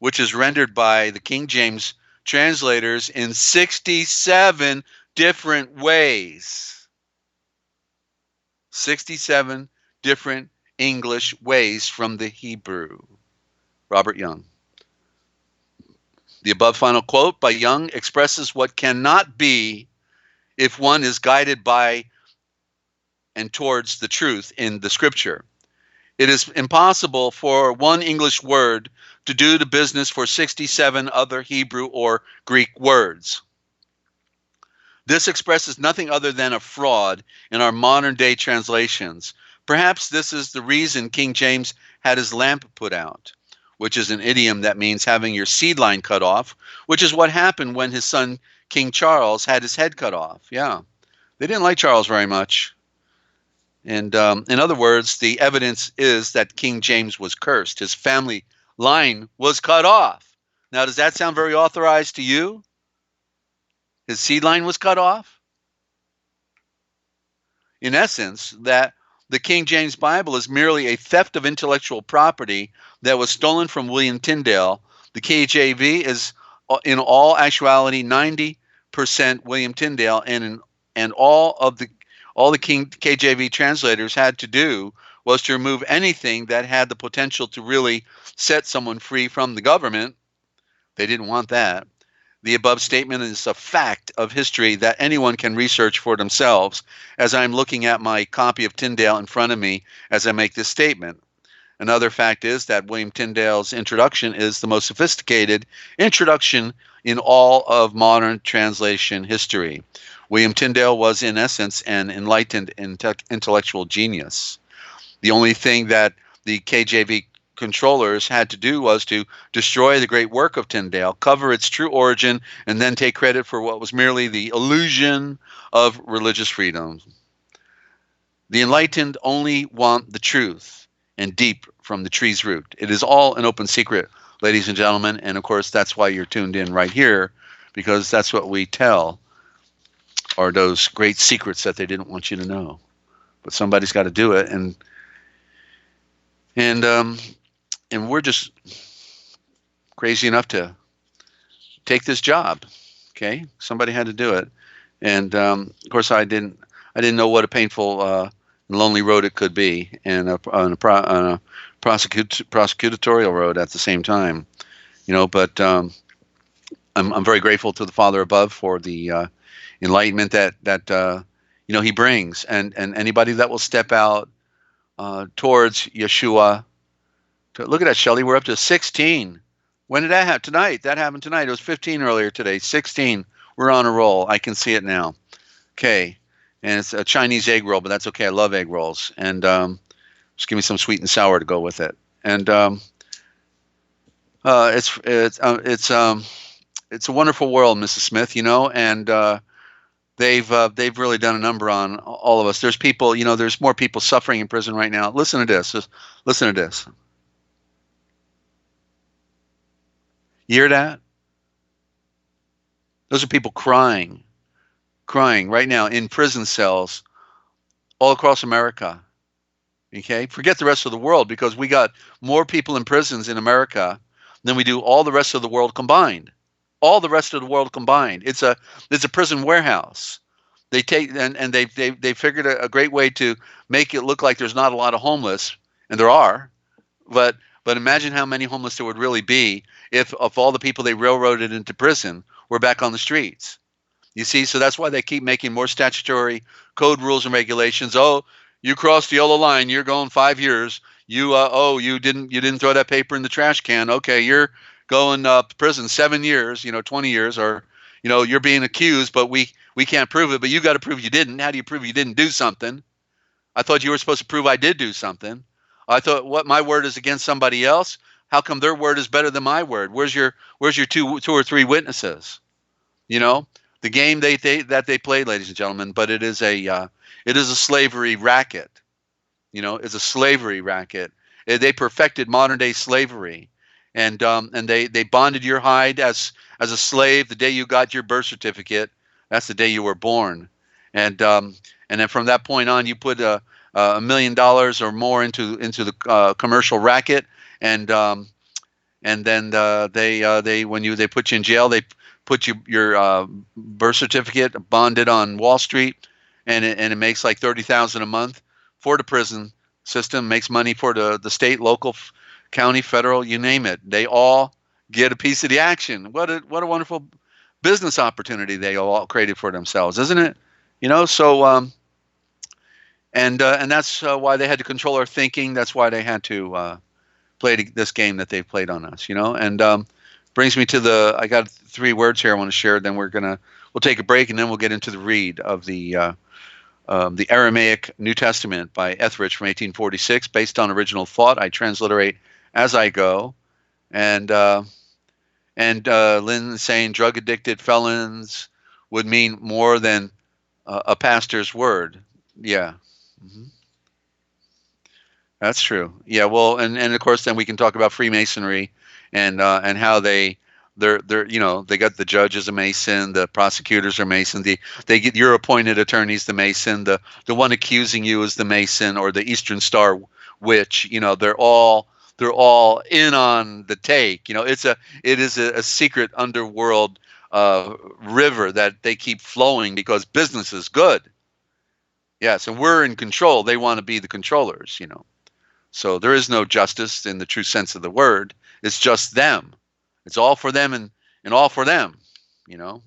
which is rendered by the King James translators in 67 different ways. 67 different English ways from the Hebrew. Robert Young. The above final quote by Young expresses what cannot be if one is guided by and towards the truth in the scripture. It is impossible for one English word to do the business for 67 other Hebrew or Greek words. This expresses nothing other than a fraud in our modern day translations. Perhaps this is the reason King James had his lamp put out, which is an idiom that means having your seed line cut off, which is what happened when his son King Charles had his head cut off. Yeah, they didn't like Charles very much. And in other words, the evidence is that King James was cursed. His family line was cut off. Now, does that sound very authorized to you? His seed line was cut off? In essence, that the King James Bible is merely a theft of intellectual property that was stolen from William Tyndale. The KJV is, in all actuality, 90% William Tyndale, and all the KJV translators had to do was to remove anything that had the potential to really set someone free from the government. They didn't want that. The above statement is a fact of history that anyone can research for themselves, as I'm looking at my copy of Tyndale in front of me as I make this statement. Another fact is that William Tyndale's introduction is the most sophisticated introduction in all of modern translation history. William Tyndale was, in essence, an enlightened intellectual genius. The only thing that the KJV controllers had to do was to destroy the great work of Tyndale, cover its true origin, and then take credit for what was merely the illusion of religious freedom. The enlightened only want the truth, and deep from the tree's root. It is all an open secret, ladies and gentlemen, and of course that's why you're tuned in right here, because that's what we tell, are those great secrets that they didn't want you to know. But somebody's got to do it, and we're just crazy enough to take this job. Okay, somebody had to do it, and of course I didn't I didn't know what a painful and lonely road it could be, and a prosecutorial road at the same time. But I'm very grateful to the Father above for the enlightenment that he brings, and anybody that will step out towards Yeshua. Look at that, Shelley. We're up to 16. When did that happen? Tonight. That happened tonight. It was 15 earlier today. 16. We're on a roll. I can see it now. Okay. And it's a Chinese egg roll, but that's okay. I love egg rolls. And just give me some sweet and sour to go with it. And it's a wonderful world, Mrs. Smith. And they've really done a number on all of us. There's people. There's more people suffering in prison right now. Listen to this. Just listen to this. You hear that? Those are people crying right now in prison cells all across America. Okay? Forget the rest of the world, because we got more people in prisons in America than we do all the rest of the world combined. All the rest of the world combined. It's a prison warehouse. They take and they figured a great way to make it look like there's not a lot of homeless, and there are, but imagine how many homeless there would really be if all the people they railroaded into prison were back on the streets. You see, so that's why they keep making more statutory code rules and regulations. Oh, you crossed the yellow line, you're going 5 years. You you didn't throw that paper in the trash can. Okay, you're going to prison 7 years, 20 years, or you're being accused, but we can't prove it. But you got to prove you didn't. How do you prove you didn't do something? I thought you were supposed to prove I did do something. I thought what my word is against somebody else. How come their word is better than my word? Where's your two or three witnesses? The game that they played, ladies and gentlemen. But it is a slavery racket. It's a slavery racket. They perfected modern day slavery, and they bonded your hide as a slave the day you got your birth certificate. That's the day you were born, and then from that point on, you put $1 million or more into the commercial racket, and then they put you in jail. They put your birth certificate bonded on Wall Street, and it makes like $30,000 a month for the prison system. Makes money for the state, local, county, federal, you name it. They all get a piece of the action. What a wonderful business opportunity they all created for themselves, isn't it? So and that's why they had to control our thinking. That's why they had to play this game that they've played on us. And brings me to I got 3 words here I want to share. Then we'll take a break, and then we'll get into the read of the Aramaic New Testament by Etheridge from 1846, based on original thought. I transliterate as I go, and Lynn saying drug addicted felons would mean more than a pastor's word. Yeah. Mm-hmm. That's true. Yeah. Well, and of course, then we can talk about Freemasonry and how they're they got the judge as a Mason, the prosecutors are Mason, they get your appointed attorneys the Mason, the one accusing you is the Mason, or the Eastern Star Witch. They're all in on the take. It is a secret underworld river that they keep flowing because business is good. Yes, and we're in control. They want to be the controllers. So there is no justice in the true sense of the word. It's just them. It's all for them and all for them, and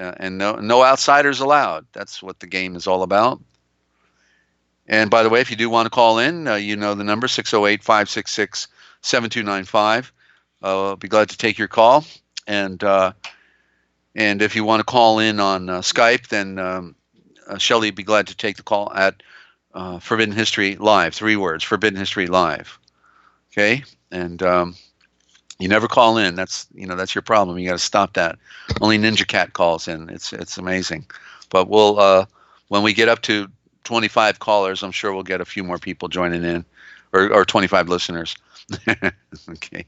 no outsiders allowed. That's what the game is all about. And by the way, if you do want to call in, the number 608-566-7295. I'll be glad to take your call. And if you want to call in on Skype, then Shelley would be glad to take the call at Forbidden History Live. 3 words, Forbidden History Live. Okay, and you never call in. That's your problem. You got to stop that. Only Ninja Cat calls in. It's amazing. But we'll when we get up to 25 callers, I'm sure we'll get a few more people joining in, or 25 listeners. Okay,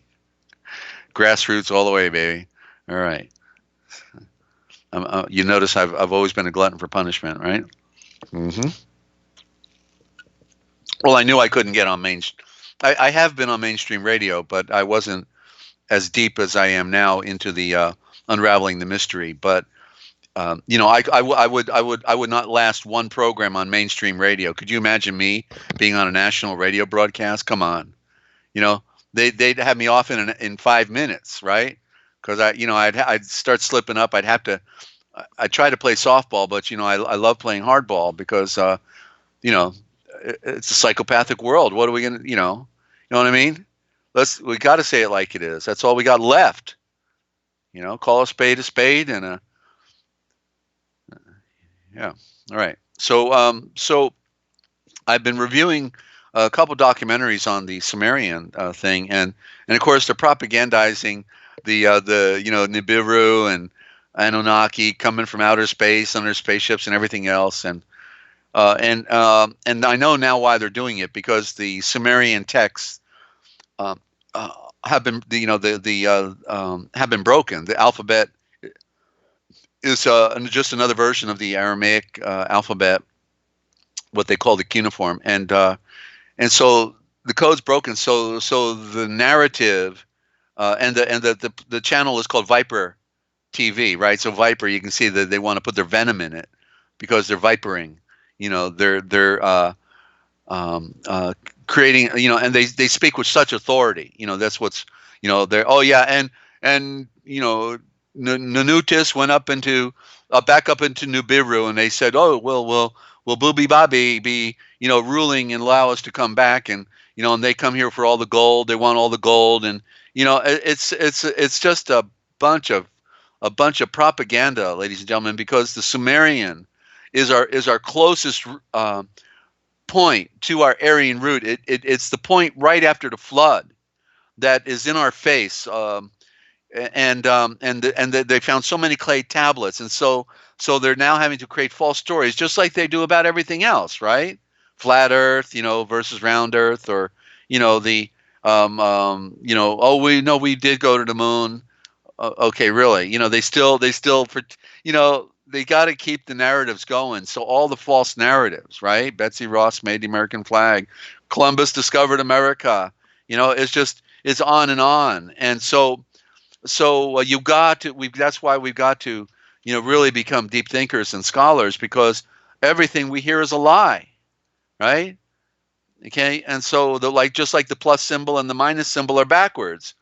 grassroots all the way, baby. All right. You notice I've always been a glutton for punishment, right? Mm-hmm. Well, I knew I couldn't get on I have been on mainstream radio, but I wasn't as deep as I am now into the unraveling the mystery. But I would not last one program on mainstream radio. Could you imagine me being on a national radio broadcast? Come on, you know, they'd have me off in 5 minutes, right? Because I'd start slipping up. I'd try to play softball, but I love playing hardball because you know, it's a psychopathic world. What are we gonna, you know what I mean? We got to say it like it is. That's all we got left. Call a spade, and yeah. All right. So I've been reviewing a couple documentaries on the Sumerian thing, and of course they're propagandizing the Nibiru and Anunnaki coming from outer space on their spaceships and everything else, and I know now why they're doing it, because the Sumerian texts um, have been have been broken. The alphabet is just another version of the Aramaic alphabet, what they call the cuneiform, and so the code's broken. So the narrative and the channel is called Viper TV, right? So Viper, you can see that they want to put their venom in it because they're vipering. They're creating, and they speak with such authority. That's what's, they're, oh yeah, and Nanutis went up into back up into Nubiru, and they said, oh well, will Booby Bobby be ruling and allow us to come back, and and they come here for all the gold. They want all the gold, and it's just bunch of a bunch of propaganda, ladies and gentlemen, because the Sumerian is our closest point to our Aryan root. It's the point right after the flood that is in our face, they found so many clay tablets, and so they're now having to create false stories, just like they do about everything else, right? Flat Earth, versus round Earth, or the oh, we did go to the moon. Okay, really? They still they got to keep the narratives going. So all the false narratives, right? Betsy Ross made the American flag. Columbus discovered America. It's on and on. And so you've got to. That's why we've got to, really become deep thinkers and scholars, because everything we hear is a lie, right? Okay, and so just like the plus symbol and the minus symbol are backwards.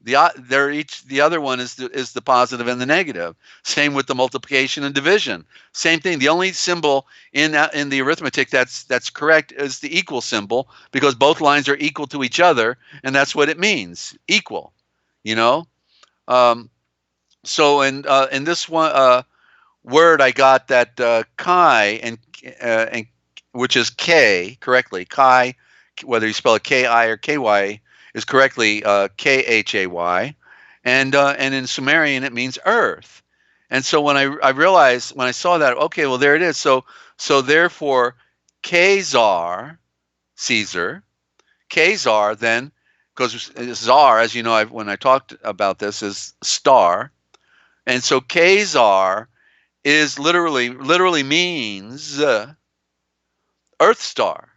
The other one is the positive and the negative. Same with the multiplication and division. Same thing. The only symbol in the arithmetic that's correct is the equal symbol, because both lines are equal to each other, and that's what it means, equal. So in this one word, I got that chi and which is K correctly. Chi, whether you spell it Ki or Ky, is correctly Khay, and in Sumerian it means earth. And so when I realized, when I saw that, okay, well there it is. So therefore, Caesar, then, because Czar, as you know, when I talked about this, is star, and so Caesar is literally means Earth star.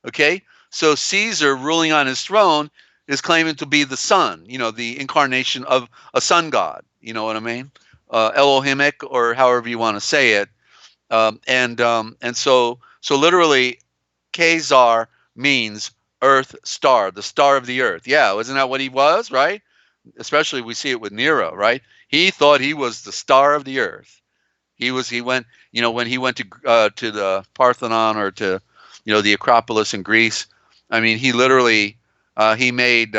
Okay, so Caesar ruling on his throne is claiming to be the sun, the incarnation of a sun god. You know what I mean? Elohimic, or however you want to say it. And so literally, Caesar means Earth star, the star of the earth. Yeah, wasn't that what he was, right? Especially we see it with Nero, right? He thought he was the star of the earth. He went, when he went to the Parthenon, or to, the Acropolis in Greece. I mean, he literally he made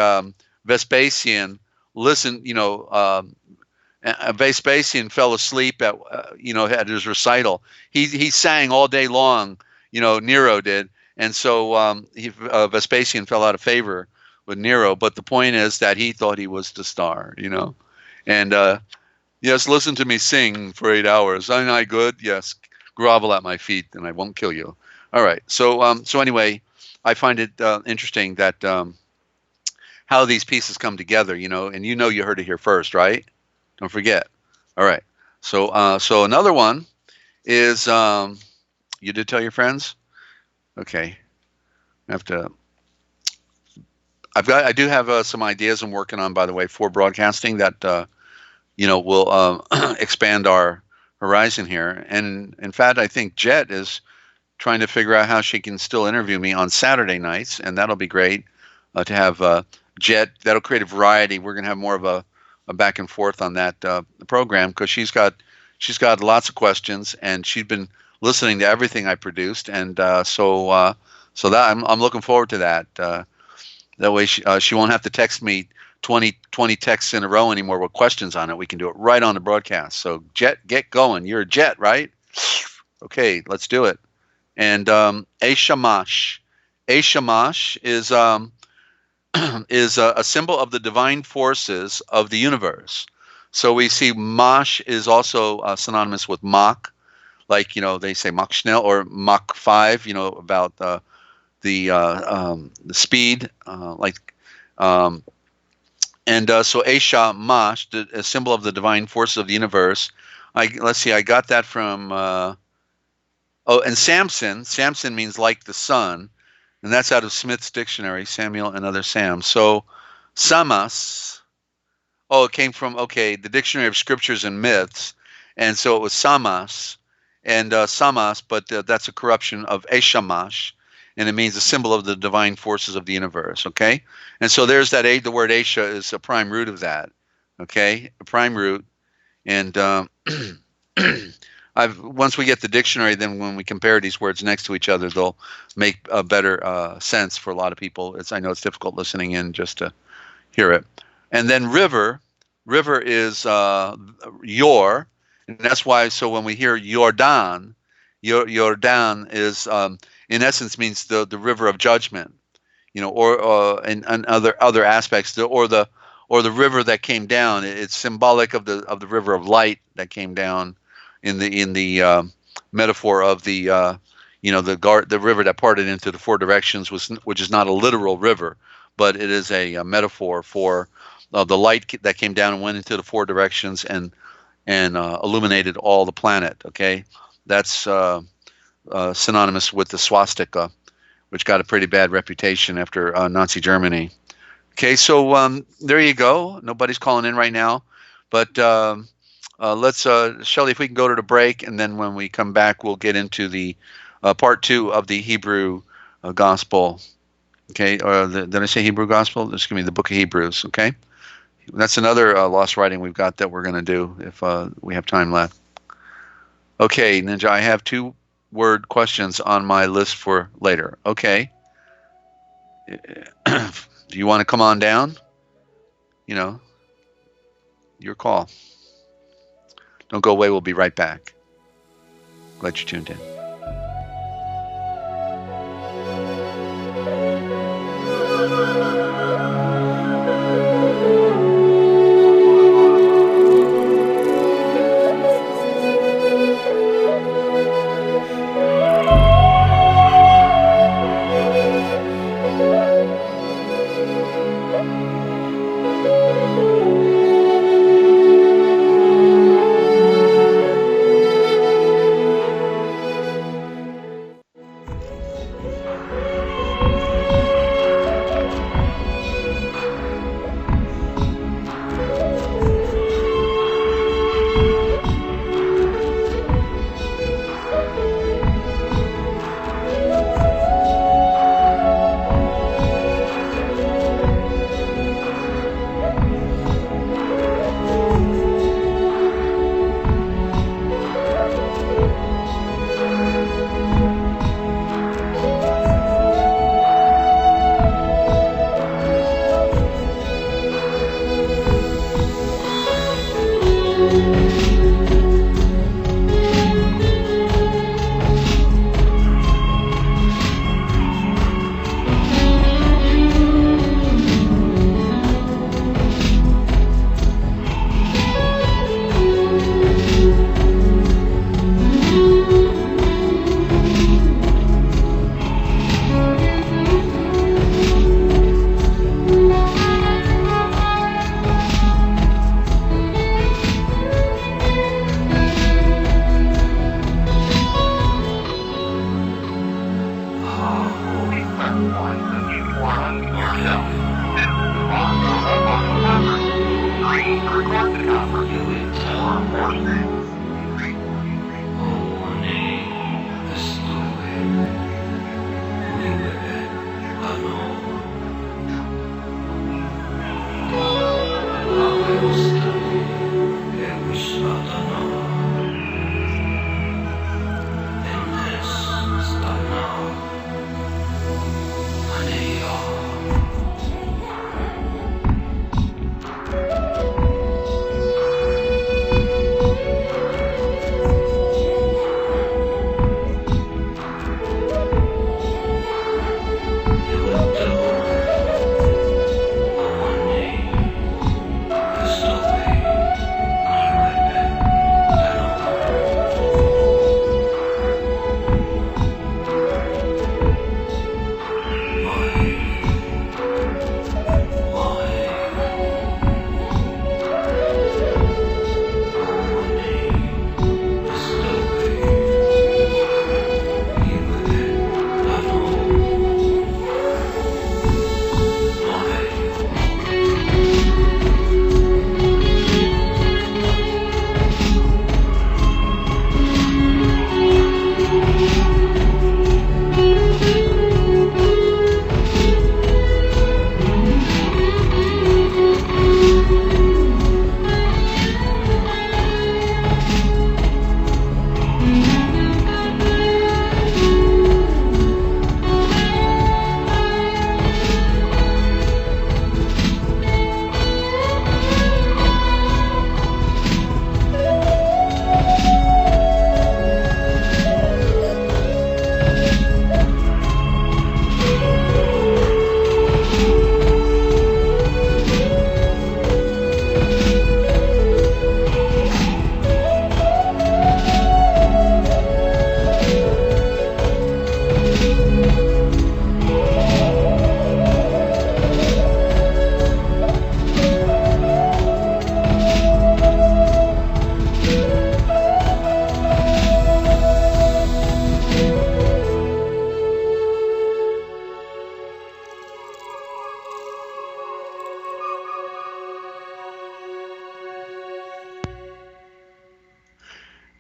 Vespasian listen. Vespasian fell asleep at his recital. He sang all day long. Nero did, and so Vespasian fell out of favor with Nero. But the point is that he thought he was the star. And yes, listen to me sing for 8 hours. Am I good? Yes, grovel at my feet, and I won't kill you. All right. So anyway, I find it interesting that how these pieces come together, and you heard it here first, right? Don't forget. All right. So another one is you did tell your friends? Okay. I do have some ideas I'm working on, by the way, for broadcasting that will expand our horizon here. And in fact, I think Jet is trying to figure out how she can still interview me on Saturday nights, and that'll be great to have Jet. That'll create a variety. We're going to have more of a back and forth on that program, because she's got lots of questions, and she's been listening to everything I produced, and so that I'm looking forward to that. That way she won't have to text me 20 texts in a row anymore with questions on it. We can do it right on the broadcast. So Jet, get going. You're a Jet, right? Okay, let's do it. And Shamash is is a symbol of the divine forces of the universe. So we see Mash is also synonymous with Mach, like, they say Mach Schnell or Mach 5, about the speed, so Esha Mash, a symbol of the divine forces of the universe. Let's see, I got that from and Samson means like the sun, and that's out of Smith's dictionary, Samuel and Other Sam. So Samas, it came from the Dictionary of Scriptures and Myths, and so it was Samas, and Samas, but that's a corruption of Eshamash, and it means a symbol of the divine forces of the universe. Okay, and so there's that. The word Esha is a prime root of that. Okay, a prime root, and once we get the dictionary, then when we compare these words next to each other, they'll make a better sense for a lot of people. I know it's difficult listening in just to hear it. And then river is Yor, and that's why. So when we hear Jordan, Jordan is in essence means the river of judgment, or and other aspects, or the river that came down. It's symbolic of the river of light that came down in the metaphor of the the river that parted into the four directions, which is not a literal river, but it is a metaphor for the light that came down and went into the four directions and illuminated all the planet. Okay, that's synonymous with the swastika, which got a pretty bad reputation after Nazi Germany. Okay, so there you go. Nobody's calling in right now, but let's, Shelley, if we can go to the break, and then when we come back, we'll get into the part 2 of the Hebrew Gospel. Okay, did I say Hebrew Gospel? This is going to be the Book of Hebrews. Okay, that's another lost writing we've got that we're going to do if we have time left. Okay, Ninja, I have 2-word questions on my list for later. Okay. Do you want to come on down? Your call. Don't go away. We'll be right back. Glad you tuned in.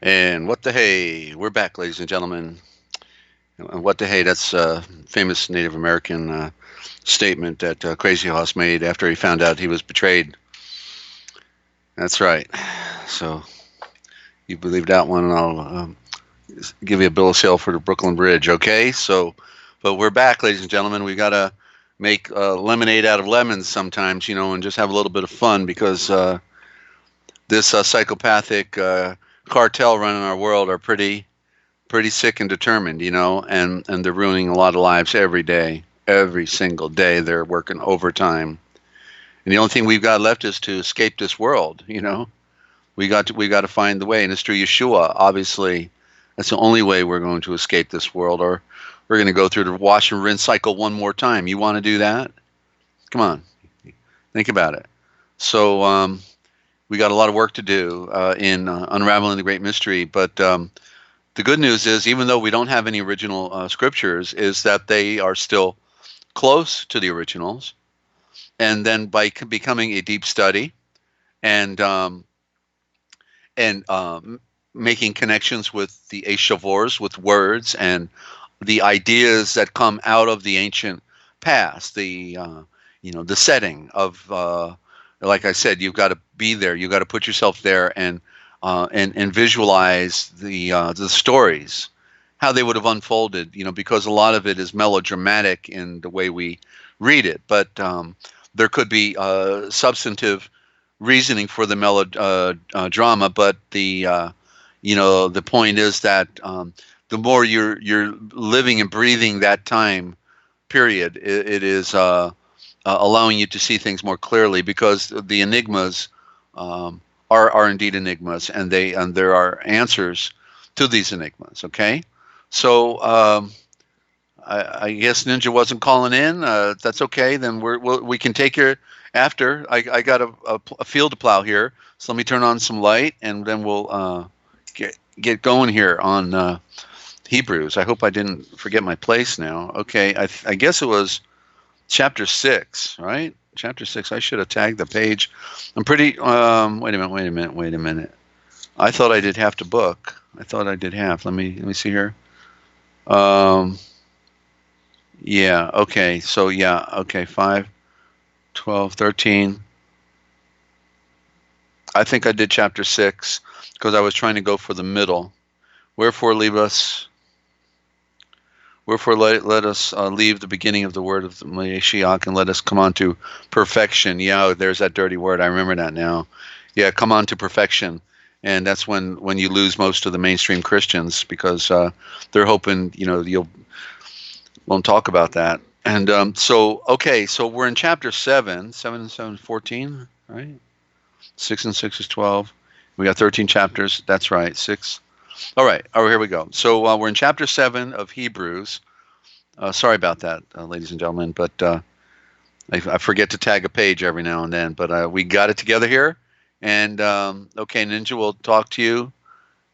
And what the hey, we're back, ladies and gentlemen. And what the hey, that's a famous Native American statement that Crazy Hoss made after he found out he was betrayed. That's right. So you believe that one, and I'll give you a bill of sale for the Brooklyn Bridge, okay? So, but we're back, ladies and gentlemen. We got to make lemonade out of lemons sometimes, and just have a little bit of fun because this psychopathic cartel running our world are pretty sick and determined, and they're ruining a lot of lives every day, every single day. They're working overtime, and the only thing we've got left is to escape this world. We got to find the way, and it's through Yeshua. Obviously, that's the only way we're going to escape this world, or we're going to go through the wash and rinse cycle one more time. You want to do that? Come on, think about it. So we got a lot of work to do in unraveling the great mystery, but the good news is, even though we don't have any original scriptures, is that they are still close to the originals. And then by becoming a deep study and making connections with the Eshavors, with words and the ideas that come out of the ancient past, the setting of, like I said, you've got to be there. You've got to put yourself there and visualize the stories, how they would have unfolded. Because a lot of it is melodramatic in the way we read it, but there could be substantive reasoning for the melodrama. But the point is that the more you're living and breathing that time period, it is allowing you to see things more clearly, because the enigmas are indeed enigmas, and there are answers to these enigmas. Okay, so I guess Ninja wasn't calling in. That's okay. Then we can take your after. I got a field to plow here, so let me turn on some light, and then we'll get going here on Hebrews. I hope I didn't forget my place now. Okay, I guess it was chapter 6, right? Chapter 6. I should have tagged the page. I'm pretty. Wait a minute. I thought I did half the book. I thought I did half. Let me see here. Yeah. Okay. So yeah. Okay. 5, 12, 13. I think I did chapter 6 because I was trying to go for the middle. Wherefore let us leave the beginning of the word of the Mashiach, and let us come on to perfection. Yeah, there's that dirty word. I remember that now. Yeah, come on to perfection. And that's when you lose most of the mainstream Christians, because they're hoping, you'll won't talk about that. And so we're in chapter 7. 7 and 7 is 14, right? 6 and 6 is 12. We got 13 chapters. That's right, 6. All right. Oh, here we go. So we're in chapter 7 of Hebrews. Sorry about that, ladies and gentlemen, but I forget to tag a page every now and then. But we got it together here. And okay, Ninja, we'll talk to you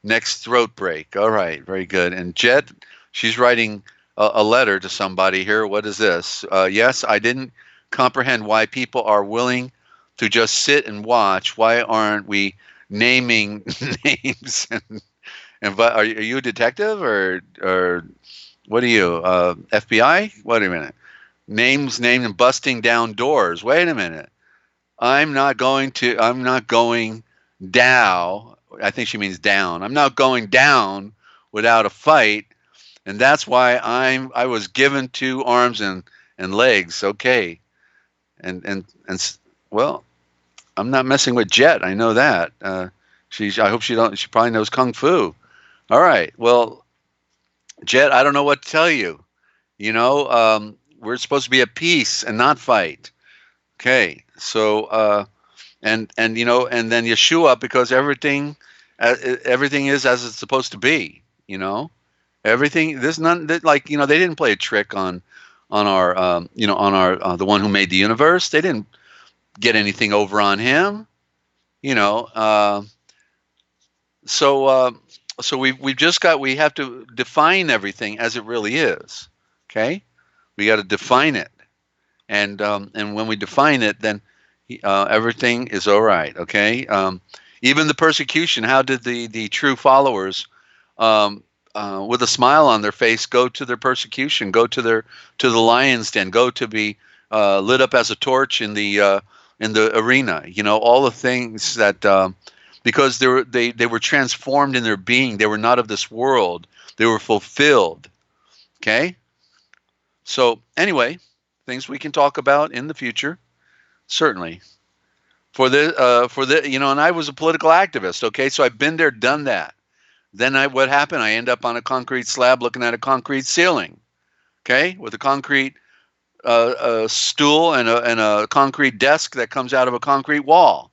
next throat break. All right. Very good. And Jet, she's writing a letter to somebody here. What is this? Yes, I didn't comprehend why people are willing to just sit and watch. Why aren't we naming names? And but are you a detective or what are you? FBI? Wait a minute. Names and busting down doors. Wait a minute. I'm not going down. I think she means down. I'm not going down without a fight. And that's why I was given 2 arms and legs. Okay. And well, I'm not messing with Jet. I know that. I hope she probably knows Kung Fu. All right. Well, Jet, I don't know what to tell you. We're supposed to be at peace and not fight. Okay. So and then Yeshua, because everything is as it's supposed to be. Everything. There's none that, like, they didn't play a trick on our on our the one who made the universe. They didn't get anything over on him. So we have to define everything as it really is. Okay, we got to define it, and when we define it, then everything is all right. Okay, Even the persecution, how did the true followers, um, with a smile on their face, go to their persecution, go to the lion's den, go to be lit up as a torch in the arena? You know, all the things that because they were transformed in their being. They were not of this world. They were fulfilled. Okay. So anyway, things we can talk about in the future, certainly. For the you know, and I was a political activist. Okay, so I've been there, done that. Then what happened? I end up on a concrete slab looking at a concrete ceiling. Okay, with a concrete stool and a concrete desk that comes out of a concrete wall.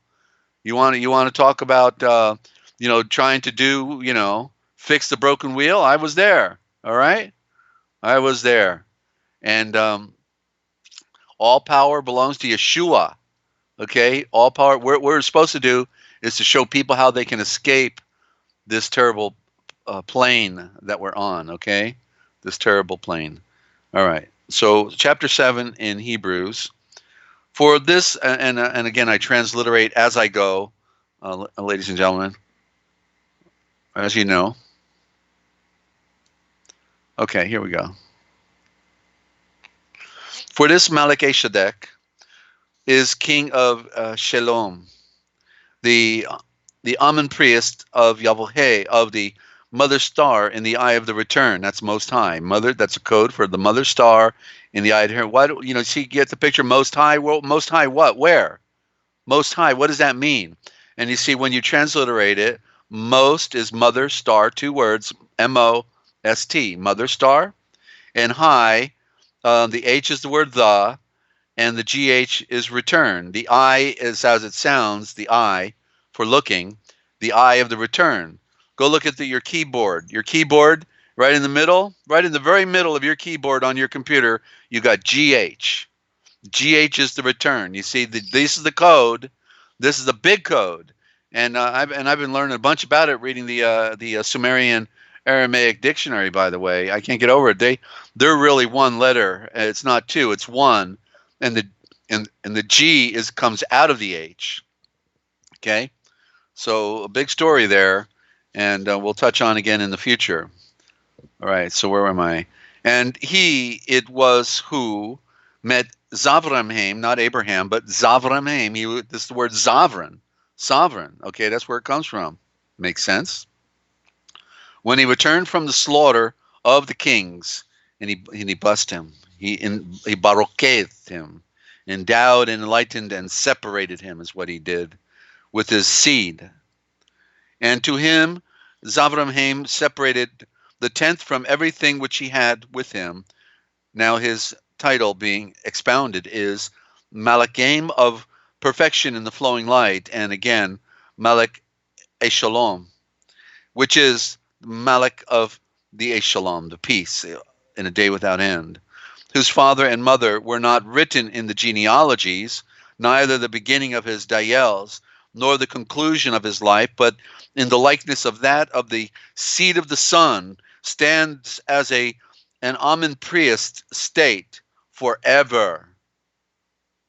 You want to talk about you know, trying to do, you know, fix the broken wheel? I was there. All right, I was there, and all power belongs to Yeshua. Okay, all power. What we're supposed to do is to show people how they can escape this terrible plane that we're on. Okay, this terrible plane. All right. So chapter 7 in Hebrews. For this, and again, I transliterate as I go, ladies and gentlemen, as you know. Okay, here we go. For this Melchizedek is king of Shalom, the Amen priest of Yahweh, of the mother star in the eye of the return. That's Most High. Mother, that's a code for the mother star in the eye of the return. Why do you know? See, get the picture. Most High. Well, Most High. What? Where? Most High. What does that mean? And you see, when you transliterate it, most is mother star. 2 words. M-O-S-T. Mother star. And high. The H is the word the. And the GH is return. The I is as it sounds, the I for looking, the eye of the return. Go look at your keyboard. Your keyboard, right in the middle, right in the very middle of your keyboard on your computer, you got GH. GH is the return. You see, this is the code. This is the big code. And I've been learning a bunch about it reading the Sumerian Aramaic dictionary. By the way, I can't get over it. They're really one letter. It's not two. It's one. And the G comes out of the H. Okay, so a big story there, and we'll touch on again in the future. All right, so where am I? And it was who met Zavramhaim, not Abraham, but Zavramhaim. This is the word sovereign. Okay, that's where it comes from. Makes sense. When he returned from the slaughter of the kings, and he blessed him. He baroketh him, endowed and enlightened and separated him is what he did with his seed. And to him, Zavramhaim separated the 10th from everything which he had with him. Now his title being expounded is Malachim of perfection in the flowing light. And again, Malach Eshalom, which is Malach of the Eshalom, the peace in a day without end, whose father and mother were not written in the genealogies, neither the beginning of his Daels, nor the conclusion of his life, but in the likeness of that of the seed of the Son, stands as an Amen priest state forever.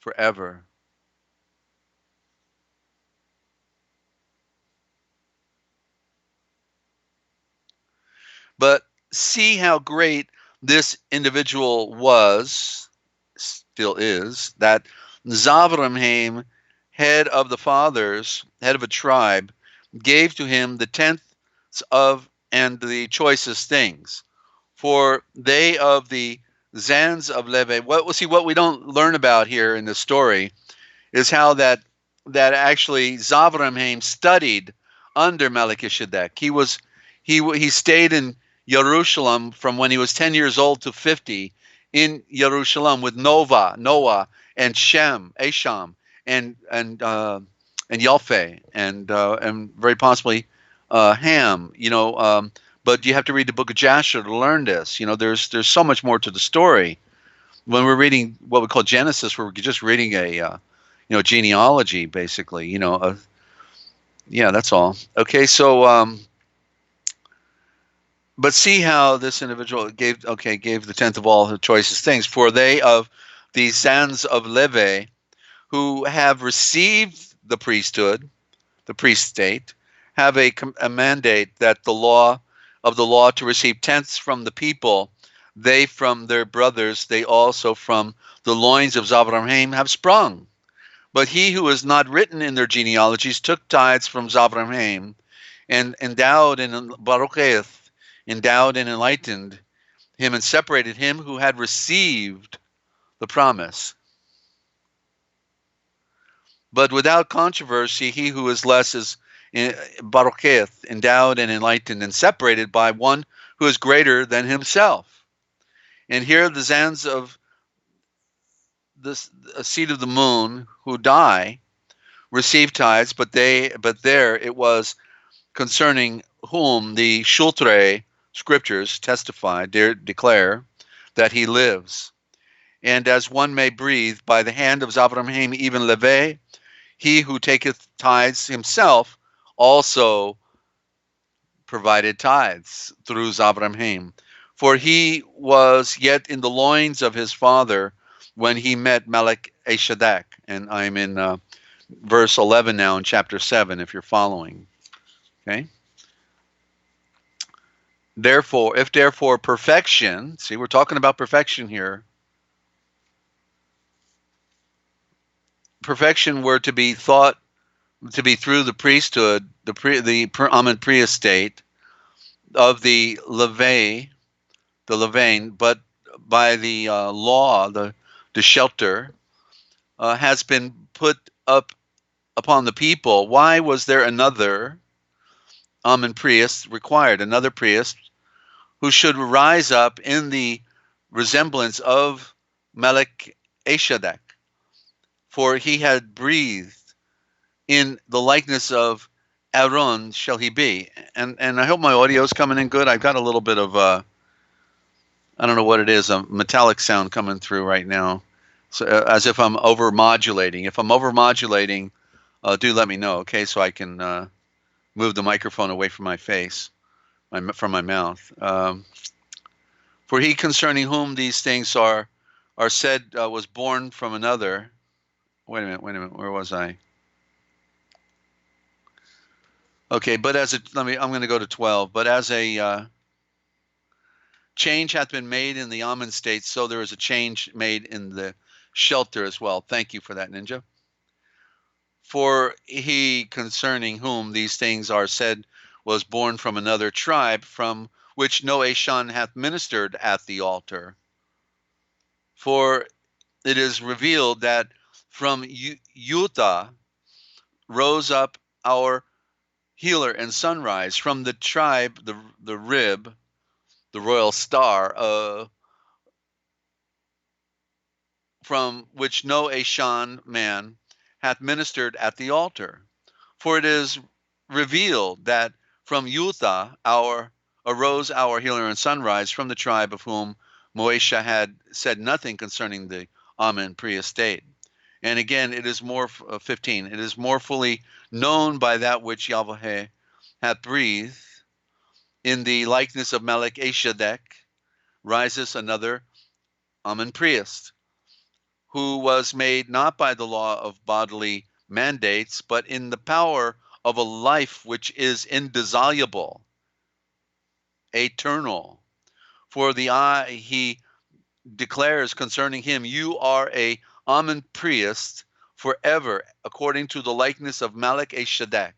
Forever. But see how great this individual was, still is, that Zavramhaim, head of the fathers, head of a tribe, gave to him the 10th of and the choicest things. For they of the Zans of Levi, what we don't learn about here in the story is how that actually Zavramhaim studied under Melchizedek. He stayed in Jerusalem from when he was 10 years old to 50 in Jerusalem with Noah, and Shem, Asham, and Yalphe, and very possibly Ham. But you have to read the book of Jasher to learn this. There's so much more to the story. When we're reading what we call Genesis, we're just reading a genealogy, basically. Yeah, that's all. Okay, so. But see how this individual gave the 10th of all the choicest things. For they of the sons of Levi, who have received the priesthood, the priest state, have a mandate that the law to receive tenths from the people, they from their brothers, they also from the loins of Abraham have sprung. But he who is not written in their genealogies took tithes from Abraham, and endowed and Barucheth, endowed and enlightened him, and separated him who had received the promise. But without controversy, he who is less is Barucheth, endowed and enlightened, and separated by one who is greater than himself. And here the Zans of the seed of the moon who die receive tithes, but there it was concerning whom the Shultre scriptures testify, declare that he lives. And as one may breathe by the hand of Abraham, even Levi, he who taketh tithes himself also provided tithes through Abraham. For he was yet in the loins of his father when he met Melchizedek. And I'm in verse 11 now in chapter 7, if you're following. Okay? Therefore, if therefore perfection, see, we're talking about perfection here. Perfection were to be thought to be through the priesthood, the Amen priest state of the Levine, but by the law, the shelter has been put up upon the people. Why was there another Amen priest required, another priest who should rise up in the resemblance of Melchizedek? For he had breathed, in the likeness of Aaron shall he be. And I hope my audio is coming in good. I've got a little bit of I don't know what it is, a metallic sound coming through right now, so as if I'm over modulating. If I'm over modulating, do let me know, okay, so I can move the microphone away from my face, from my mouth. For he concerning whom these things are said was born from another. Wait a minute. Where was I? Okay, but I'm going to go to 12. But as a change hath been made in the Amen state, so there is a change made in the shelter as well. Thank you for that, Ninja. For he concerning whom these things are said was born from another tribe, from which no Ashan hath ministered at the altar. For it is revealed that from Utah rose up our healer and sunrise, from the tribe, the rib, the royal star, from which no Ashan man hath ministered at the altar. For it is revealed that from Utah arose our healer and sunrise, from the tribe of whom Moesha had said nothing concerning the Amen pre-estate. And again, it is more 15. It is more fully known by that which Yahweh hath breathed. In the likeness of Melchizedek rises another Amen priest, who was made not by the law of bodily mandates, but in the power of a life which is indissoluble, eternal. For he declares concerning him, you are a Amen priest forever, according to the likeness of Melchizedek.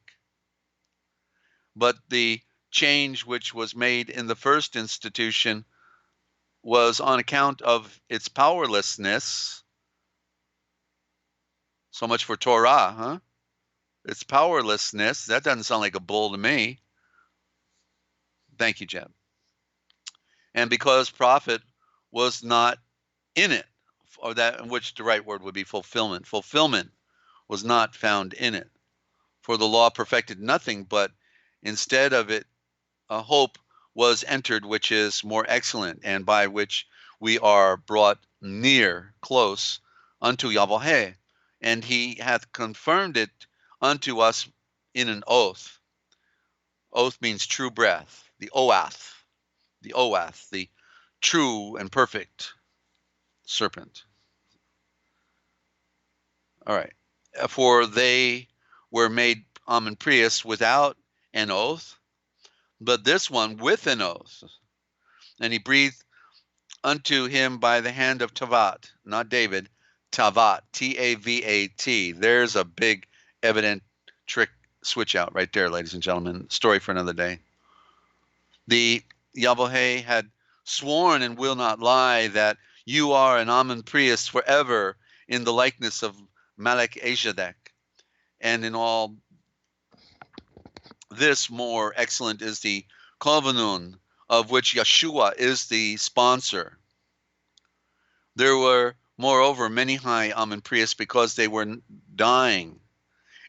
But the change which was made in the first institution was on account of its powerlessness. So much for Torah, huh? Its powerlessness. That doesn't sound like a bull to me. Thank you, Jeb. And because prophet was not in it, or that in which the right word would be fulfillment. Fulfillment was not found in it. For the law perfected nothing, but instead of it, a hope was entered, which is more excellent, and by which we are brought near, close unto Yahweh. And he hath confirmed it unto us in an oath. Oath means true breath, the oath, the true and perfect serpent. All right. For they were made Amun priest without an oath, but this one with an oath. And he breathed unto him by the hand of Tavat, not David, Tavat, T-A-V-A-T. There's a big, evident trick switch out right there, ladies and gentlemen. Story for another day. The Yahweh had sworn and will not lie that you are an Amun priest forever in the likeness of Malek Ejadek. And in all this more excellent is the Kovenun, of which Yeshua is the sponsor. There were, moreover, many high Amun priests because they were dying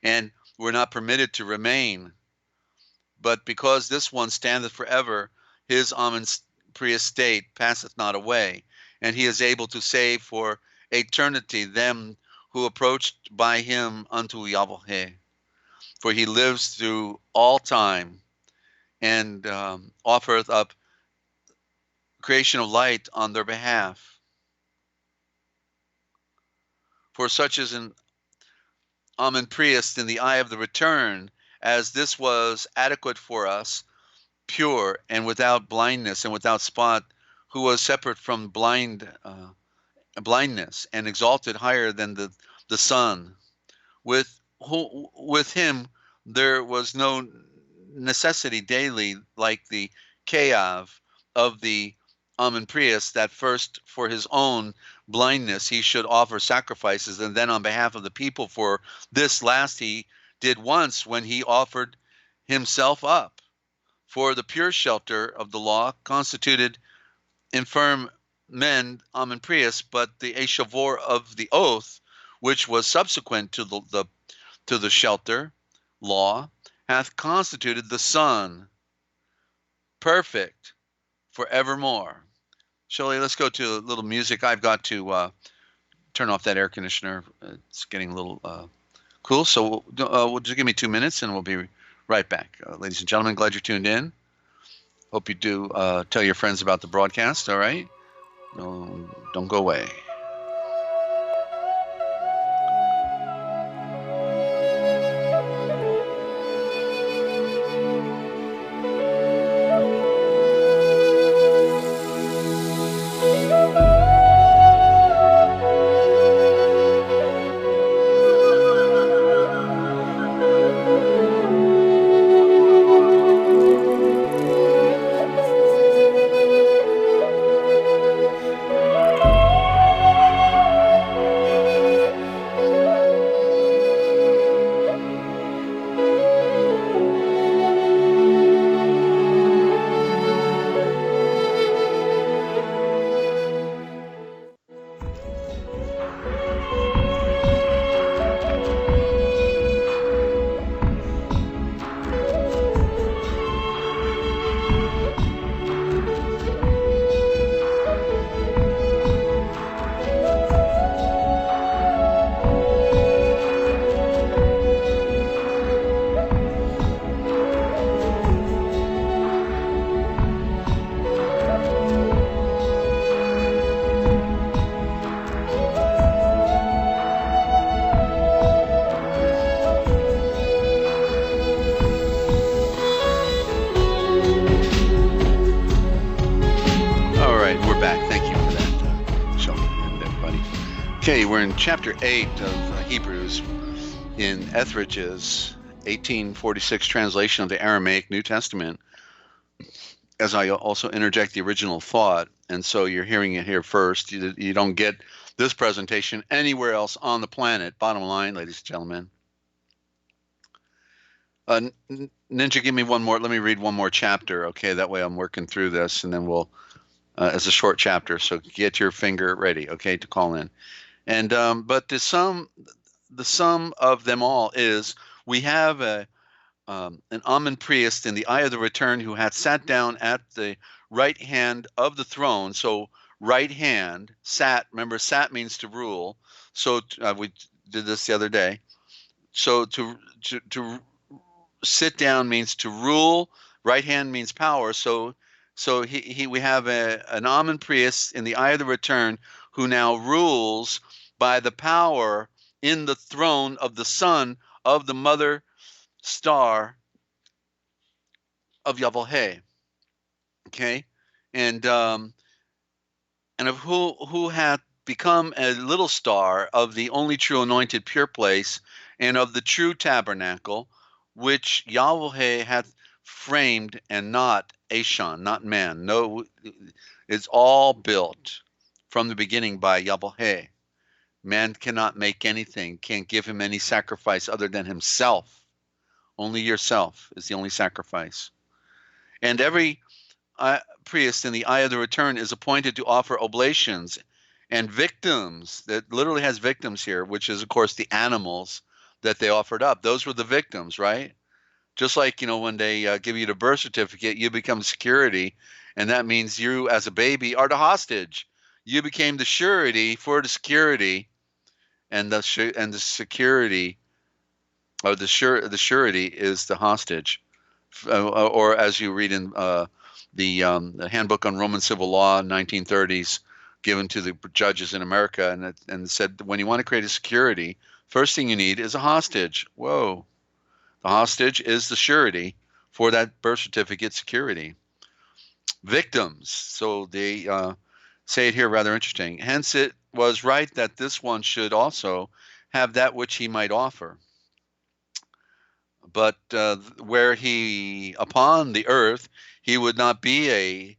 and were not permitted to remain. But because this one standeth forever, his Amun priest state passeth not away, and he is able to save for eternity them who approached by him unto Yahweh. For he lives through all time and offereth up creation of light on their behalf. For such is an Amun priest in the eye of the return, as this was adequate for us, pure and without blindness and without spot, who was separate from blindness and exalted higher than the sun. With him there was no necessity daily, like the Kayav of the Amun priest, that first for his own blindness he should offer sacrifices, and then on behalf of the people. For this last he did once when he offered himself up. For the pure shelter of the law constituted infirm men Amun priests, but the Eshavor of the oath, which was subsequent to the shelter law, hath constituted the Son, perfect forevermore. Shelley, let's go to a little music. I've got to turn off that air conditioner. It's getting a little cool. So we'll just give me 2 minutes and we'll be right back. Ladies and gentlemen, glad you're tuned in. Hope you do tell your friends about the broadcast, all right? No, don't go away. Okay, we're in chapter 8 of Hebrews in Etheridge's 1846 translation of the Aramaic New Testament, as I also interject the original thought, and so you're hearing it here first. You don't get this presentation anywhere else on the planet, bottom line, ladies and gentlemen. Ninja, give me one more. Let me read one more chapter, okay? That way I'm working through this, and then we'll, it's a short chapter, so get your finger ready, okay, to call in. And but the sum of them all is we have an Amun priest in the eye of the return who hath sat down at the right hand of the throne. So right hand, sat, remember sat means to rule. So we did this the other day. So to sit down means to rule. Right hand means power. So we have an Amun priest in the eye of the return who now rules by the power in the throne of the Son of the Mother star of Yochelleg. Okay, and of who hath become a little star of the only true anointed pure place, and of the true tabernacle, which Yahweh hath framed, and not Ashon, not man. No, it's all built from the beginning by Yahweh. Man cannot make anything, can't give him any sacrifice other than himself. Only yourself is the only sacrifice. And every priest in the eye of the return is appointed to offer oblations and victims. That literally has victims here, which is, of course, the animals that they offered up. Those were the victims, right? Just like, when they give you the birth certificate, you become security, and that means you, as a baby, are the hostage. You became the surety for the security, and the security, or the surety is the hostage. Or as you read in the Handbook on Roman Civil Law, 1930s, given to the judges in America, and it said, when you want to create a security, first thing you need is a hostage. Whoa. The hostage is the surety for that birth certificate security. Victims. So they say it here, rather interesting. Hence it was right that this one should also have that which he might offer. But where he, upon the earth, he would not be a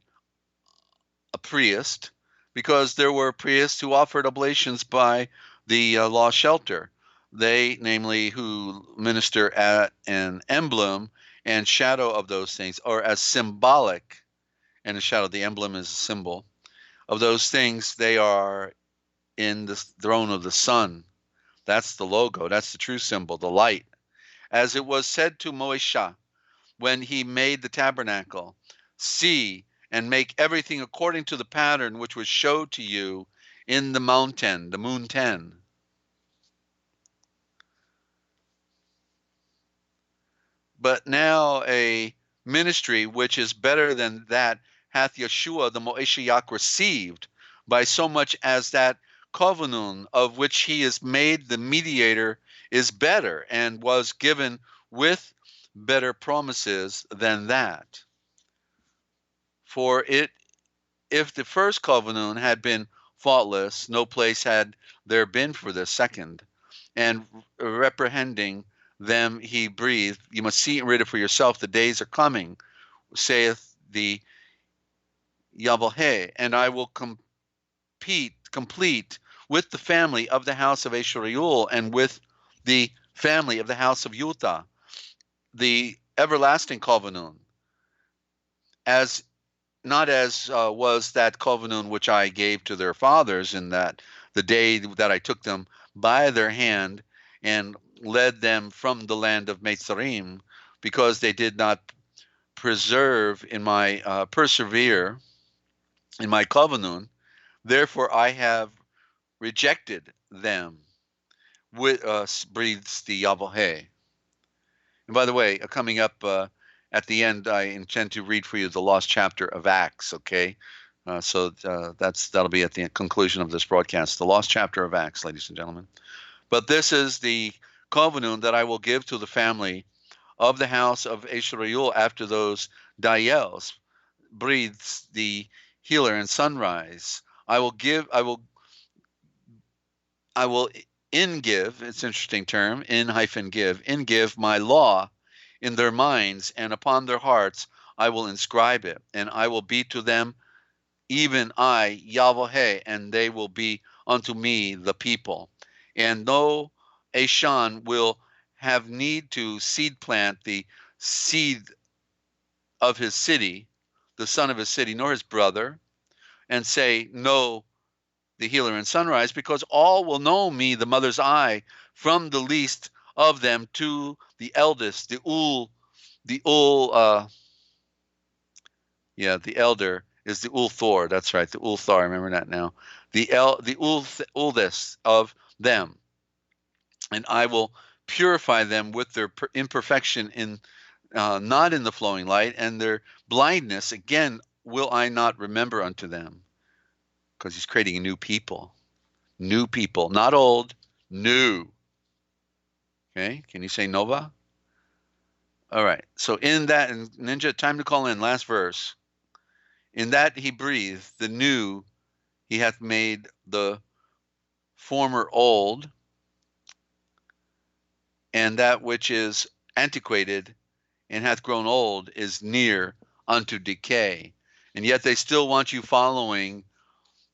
priest, because there were priests who offered oblations by the lost shelter. They, namely, who minister at an emblem and shadow of those things, or as symbolic, and a shadow, the emblem is a symbol of those things. They are in the throne of the sun. That's the logo. That's the true symbol, the light. As it was said to Moshe when he made the tabernacle, see and make everything according to the pattern which was showed to you in the mountain, the moon 10. But now a ministry which is better than that hath Yeshua the Moeshiach received, by so much as that covenant of which he is made the mediator is better, and was given with better promises than that. For if the first covenant had been faultless, no place had there been for the second. And reprehending them he breathed, you must see and read it for yourself. The days are coming, saith the Yahweh, and I will complete with the family of the house of Yisrael, and with the family of the house of Yudah, the everlasting covenant, as not as was that covenant which I gave to their fathers, in that the day that I took them by their hand and led them from the land of Mitzrayim, because they did not persevere in my covenant. Therefore I have rejected them, breathes the Yahweh. And by the way, coming up at the end, I intend to read for you the lost chapter of Acts, okay? So that'll be at the conclusion of this broadcast, the lost chapter of Acts, ladies and gentlemen. But this is the covenant that I will give to the family of the house of Yisrael after those Diels, breathes the healer in sunrise. I will ingive, it's an interesting term, ingive my law in their minds, and upon their hearts I will inscribe it, and I will be to them, even I, Yahweh, and they will be unto me the people. And no Ashon will have need to seed plant the seed of his city, the son of his city, nor his brother, and say, no, the healer in sunrise, because all will know me, the mother's eye, from the least of them to the eldest, the elder is the Thur. That's right, the Thur. I remember that now. The oldest of them, and I will purify them with their imperfection in not in the flowing light, and their blindness again will I not remember unto them. Because he's creating a new people, not old, new. Okay, can you say Nova? All right. So in that, and Ninja, time to call in. Last verse. In that he breathed the new, he hath made the former old, and that which is antiquated and hath grown old is near unto decay. And yet they still want you following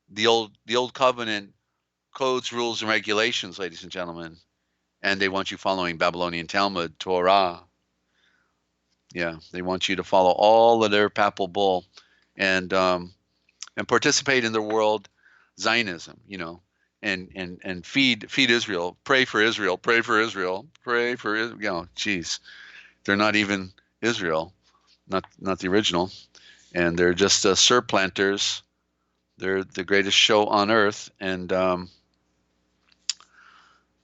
the old covenant codes, rules, and regulations, ladies and gentlemen. And they want you following Babylonian Talmud, Torah. Yeah, they want you to follow all of their papal bull and participate in their world Zionism, and feed Israel, pray for Israel, pray for Israel, pray for Israel. Geez, they're not even Israel, not the original, and they're just surplanters. They're the greatest show on earth, and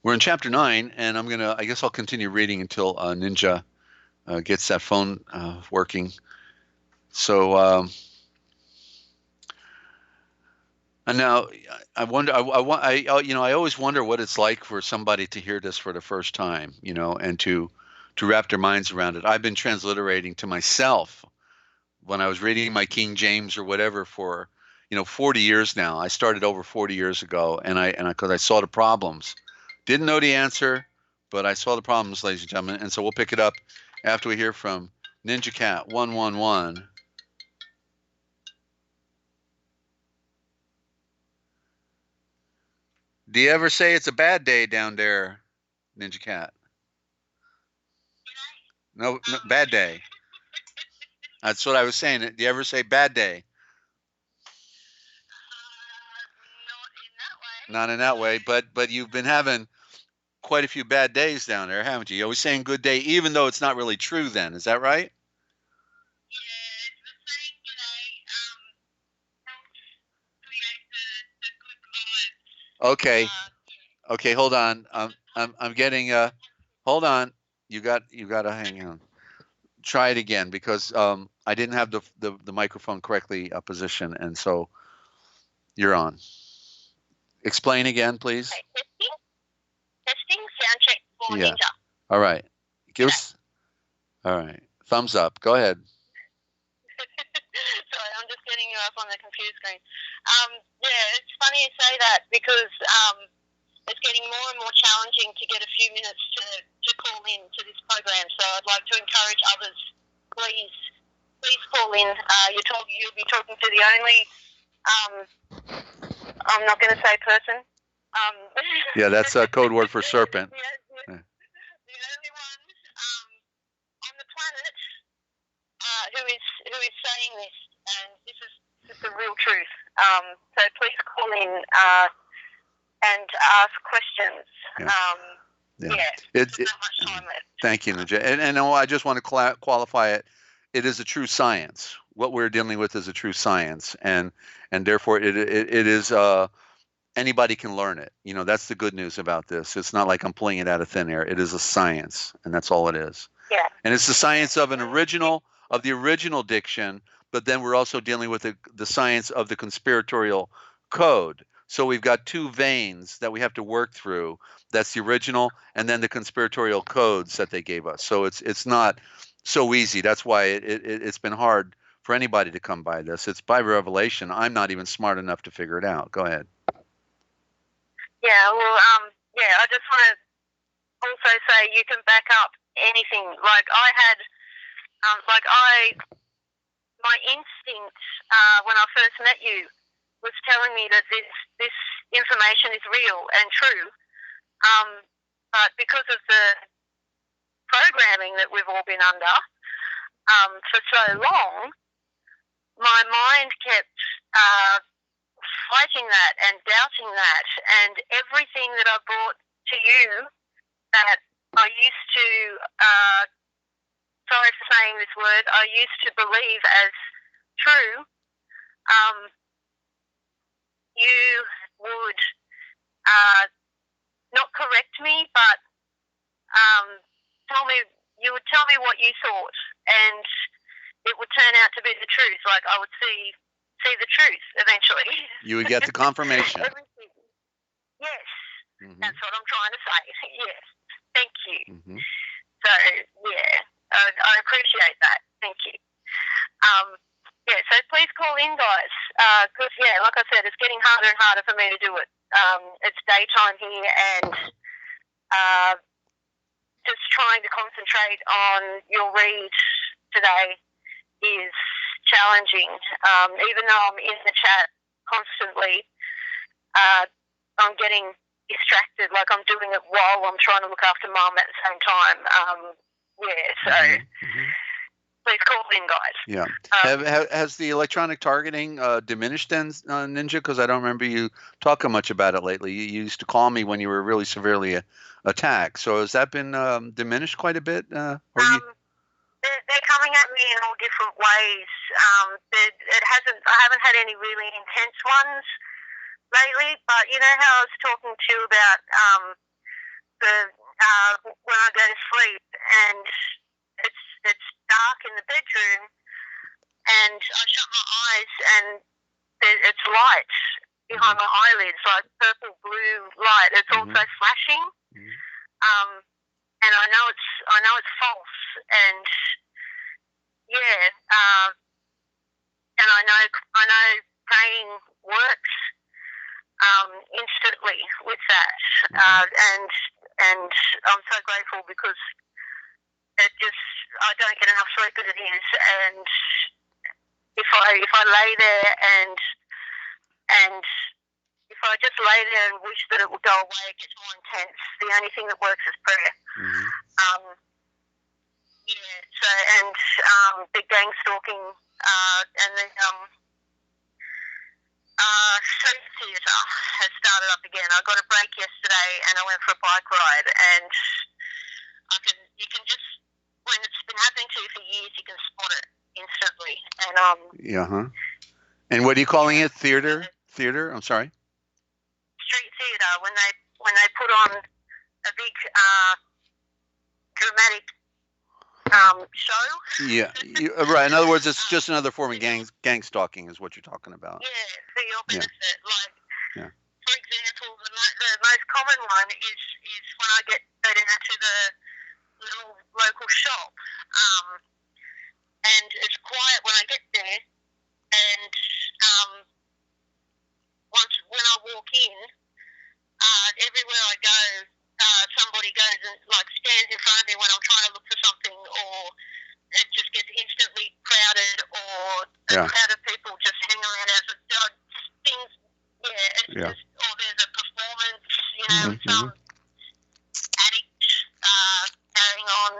we're in chapter 9, and I guess I'll continue reading until Ninja gets that phone working. So, and now I wonder, I always wonder what it's like for somebody to hear this for the first time, and to wrap their minds around it. I've been transliterating to myself when I was reading my King James or whatever for, 40 years now. I started over 40 years ago, and because I saw the problems, didn't know the answer, but I saw the problems, ladies and gentlemen. And so we'll pick it up after we hear from Ninja Cat 111. Do you ever say it's a bad day down there, Ninja Cat? No, bad day. That's what I was saying. Do you ever say bad day? Not in that way, but you've been having quite a few bad days down there, haven't you? You're always saying good day, even though it's not really true then. Is that right? Okay. Okay, hold on. I'm getting hold on. You got to hang on. Try it again because I didn't have the microphone correctly positioned, and so you're on. Explain again, please. Okay, testing, sound check for Ninja. All right. Give us. All right. Thumbs up. Go ahead. Sorry, I'm just getting you up on the computer screen. Yeah, it's funny you say that because it's getting more and more challenging to get a few minutes to call in to this program. So I'd like to encourage others, please call in. You'll be talking to the only, I'm not going to say person. Yeah, that's a code word for serpent. The only one on the planet who is saying this, and this is the real truth. So please call in and ask questions. There's not much time left. Thank you, Ninja. And I just want to qualify it. It is a true science. What we're dealing with is a true science, and therefore it is. Anybody can learn it. That's the good news about this. It's not like I'm pulling it out of thin air. It is a science, and that's all it is. Yeah. And it's the science of the original diction, but then we're also dealing with the science of the conspiratorial code. So we've got two veins that we have to work through. That's the original, and then the conspiratorial codes that they gave us. So it's not so easy. That's why it's been hard for anybody to come by this. It's by revelation. I'm not even smart enough to figure it out. Go ahead. Yeah, well, I just want to also say you can back up anything. Like I had, my instinct when I first met you was telling me that this information is real and true. But because of the programming that we've all been under for so long, my mind kept fighting that and doubting that, and everything that I brought to you that I used to, sorry for saying this word, I used to believe as true, you would not correct me, but you would tell me what you thought, and it would turn out to be the truth. Like I would see the truth eventually. You would get the confirmation. Yes, that's what I'm trying to say. Yes, thank you. Mm-hmm. So yeah, I appreciate that. Thank you. So please call in, guys, because, like I said, it's getting harder and harder for me to do it. It's daytime here, and just trying to concentrate on your read today is challenging. Even though I'm in the chat constantly, I'm getting distracted, like I'm doing it while I'm trying to look after Mum at the same time. Please call in, guys. Yeah. Has the electronic targeting diminished then, Ninja? Because I don't remember you talking much about it lately. You used to call me when you were really severely attacked. So has that been diminished quite a bit? They're coming at me in all different ways. I haven't had any really intense ones lately, but you know how I was talking to you about when I go to sleep and it's dark in the bedroom and I shut my eyes and it's light behind my eyelids, like purple blue light. It's also flashing, and I know it's false, and and I know praying works instantly with that, and I'm so grateful because I don't get enough sleep as it is, and if I lay there and if I just lay there and wish that it would go away, it gets more intense. The only thing that works is prayer. Big gang stalking, and then street theatre has started up again. I got a break yesterday and I went for a bike ride, and you can just, when it's been happening to you for years, you can spot it instantly. And And what are you calling it? Theater? I'm sorry. Street theatre, when they put on a big dramatic show. Yeah, right. In other words, it's just another form of gang stalking, is what you're talking about. Yeah, for your benefit. For example, the most common one is when I go down to the little local shop, and it's quiet when I get there, and when I walk in, everywhere I go, somebody goes and stands in front of me when I'm trying to look for something, or it just gets instantly crowded, or a crowd of people just hang around as things. Just, or there's a performance, with some addict carrying on.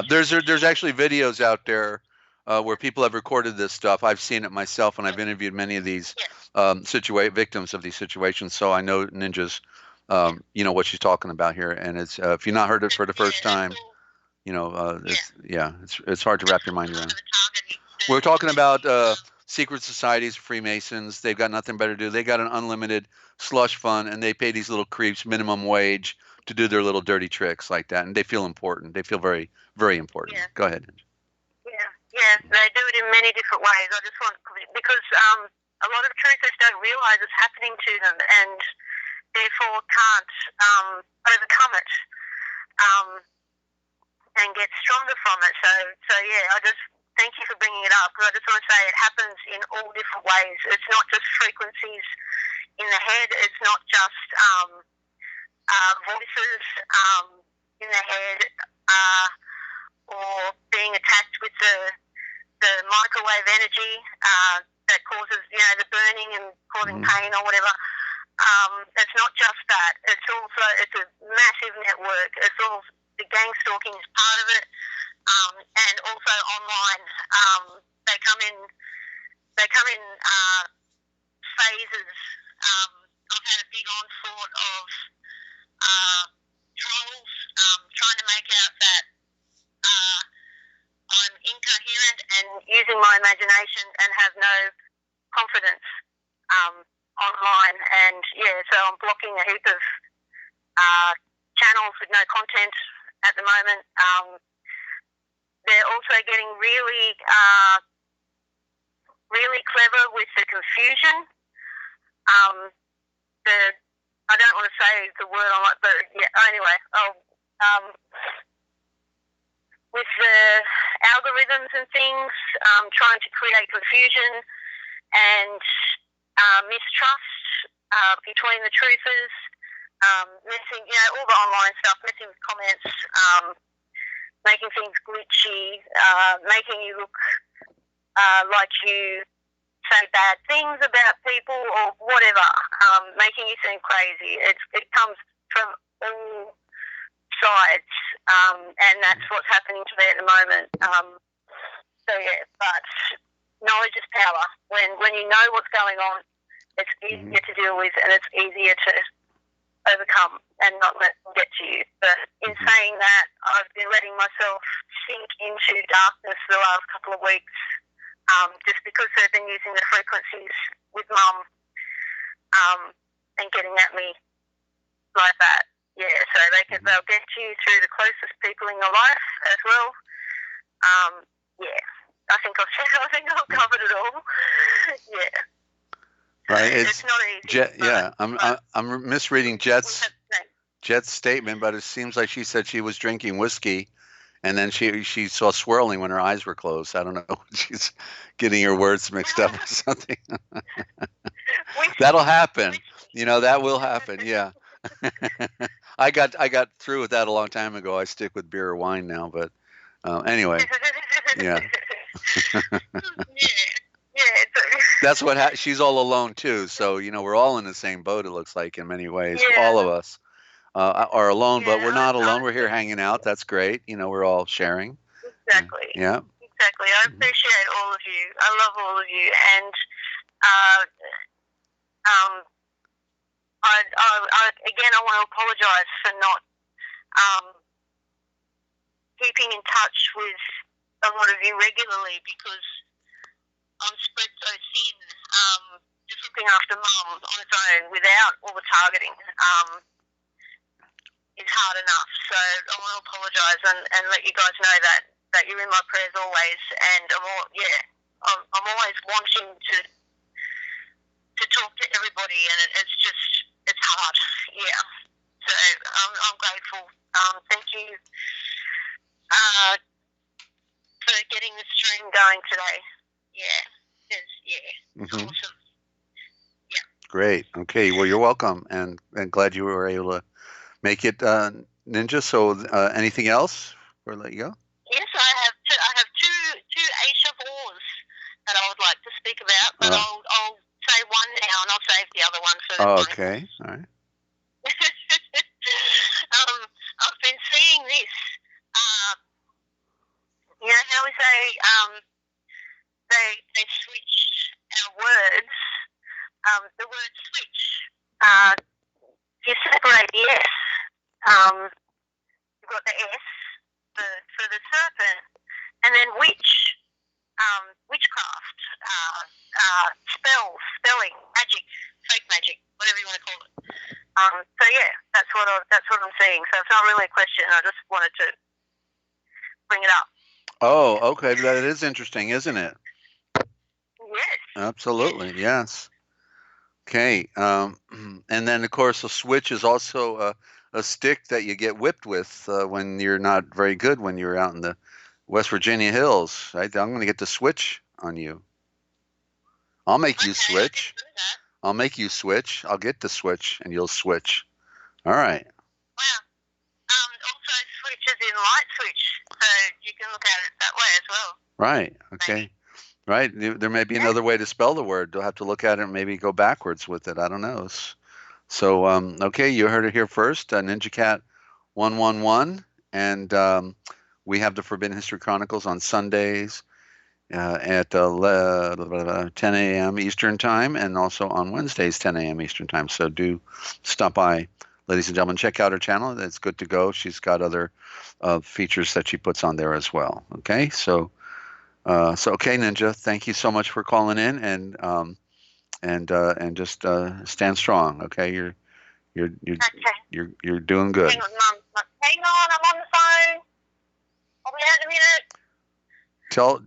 There's actually videos out there where people have recorded this stuff. I've seen it myself, and I've interviewed many of these victims of these situations. So I know Ninja's, what she's talking about here. And it's if you've not heard it for the first time, it's hard to wrap your mind around. We're talking about secret societies, Freemasons. They've got nothing better to do. They got an unlimited slush fund, and they pay these little creeps minimum wage to do their little dirty tricks like that, and they feel important. They feel very, very important. Go ahead. Yeah, they do it in many different ways. I just want, because a lot of truthers don't realise it's happening to them, and therefore can't overcome it and get stronger from it. So I just thank you for bringing it up, because I just want to say it happens in all different ways. It's not just frequencies in the head. It's not just voices in the head, or being attacked with the microwave energy that causes, the burning and causing pain or whatever. It's not just that. It's a massive network. It's all, the gang stalking is part of it, and also online. They come in phases. I've had a big onslaught of trolls trying to make out that I'm incoherent and using my imagination and have no confidence online, and so I'm blocking a heap of channels with no content at the moment. They're also getting really clever with the confusion. I don't want to say the word on it, but anyway, with the algorithms and things, trying to create confusion and mistrust between the truthers, messing, all the online stuff, messing with comments, making things glitchy, making you look like you say bad things about people or whatever, making you seem crazy. It comes from all sides, and that's what's happening today at the moment. But knowledge is power. When you know what's going on, it's easier to deal with and it's easier to overcome and not let them get to you. But in saying that, I've been letting myself sink into darkness the last couple of weeks, just because they've been using the frequencies with Mum and getting at me like that. Yeah, so they'll get to you through the closest people in your life as well. I think I've covered it all. Yeah. Right. It's not easy. I'm misreading Jet's statement, but it seems like she said she was drinking whiskey, and then she saw swirling when her eyes were closed. I don't know. She's getting her words mixed up or something. That'll happen. That will happen. Yeah. I got through with that a long time ago. I stick with beer or wine now, but anyway, yeah. That's what she's all alone too. So we're all in the same boat. It looks like in many ways, all of us are alone, but we're not alone. We're here hanging out. That's great. We're all sharing. Exactly. Yeah. Exactly. I appreciate all of you. I love all of you, and I want to apologise for not keeping in touch with a lot of you regularly, because I'm spread so thin. Just looking after Mum on its own without all the targeting is hard enough. So I want to apologise and let you guys know that you're in my prayers always, and I'm always wanting to talk to everybody, and it's hard. Yeah. So I'm grateful. Thank you for getting the stream going today. It's awesome. Yeah. Great. Okay. Well, you're welcome, and glad you were able to make it, Ninja. So, anything else before I let you go? Yes, I have two Aisha Wars that I would like to speak about, but I'll say one now, and I'll save the other one for the okay. All right. I've been seeing this. How we say they switched our words. The word switch. You separate the S. You've got the S for the serpent, and then witchcraft, spelling, magic, fake magic, whatever you want to call it. That's what I'm seeing. So it's not really a question. I just wanted to bring it up. Oh, okay. That is interesting, isn't it? Yes. Absolutely. Yes. Okay. And then, of course, a switch is also a stick that you get whipped with when you're not very good, when you're out in the West Virginia hills. Right? I'm going to get the switch on you. I'll make you switch. I'll make you switch. I'll get the switch, and you'll switch. All right. Wow. Also, switch is in light switch, so you can look at it that way as well. Right. Okay. Maybe. Right. There may be another way to spell the word. You'll have to look at it and maybe go backwards with it. I don't know. So, okay, you heard it here first. Ninja Cat 111, and we have the Forbidden History Chronicles on Sundays at 10 a.m. Eastern Time, and also on Wednesdays 10 a.m. Eastern Time. So do stop by, ladies and gentlemen. Check out her channel. It's good to go. She's got other features that she puts on there as well. Okay, so okay, Ninja, thank you so much for calling in, and just stand strong. Okay, you're doing good. Hang on, Mum. Hang on, I'm on the phone. I'll be out in a minute. Tell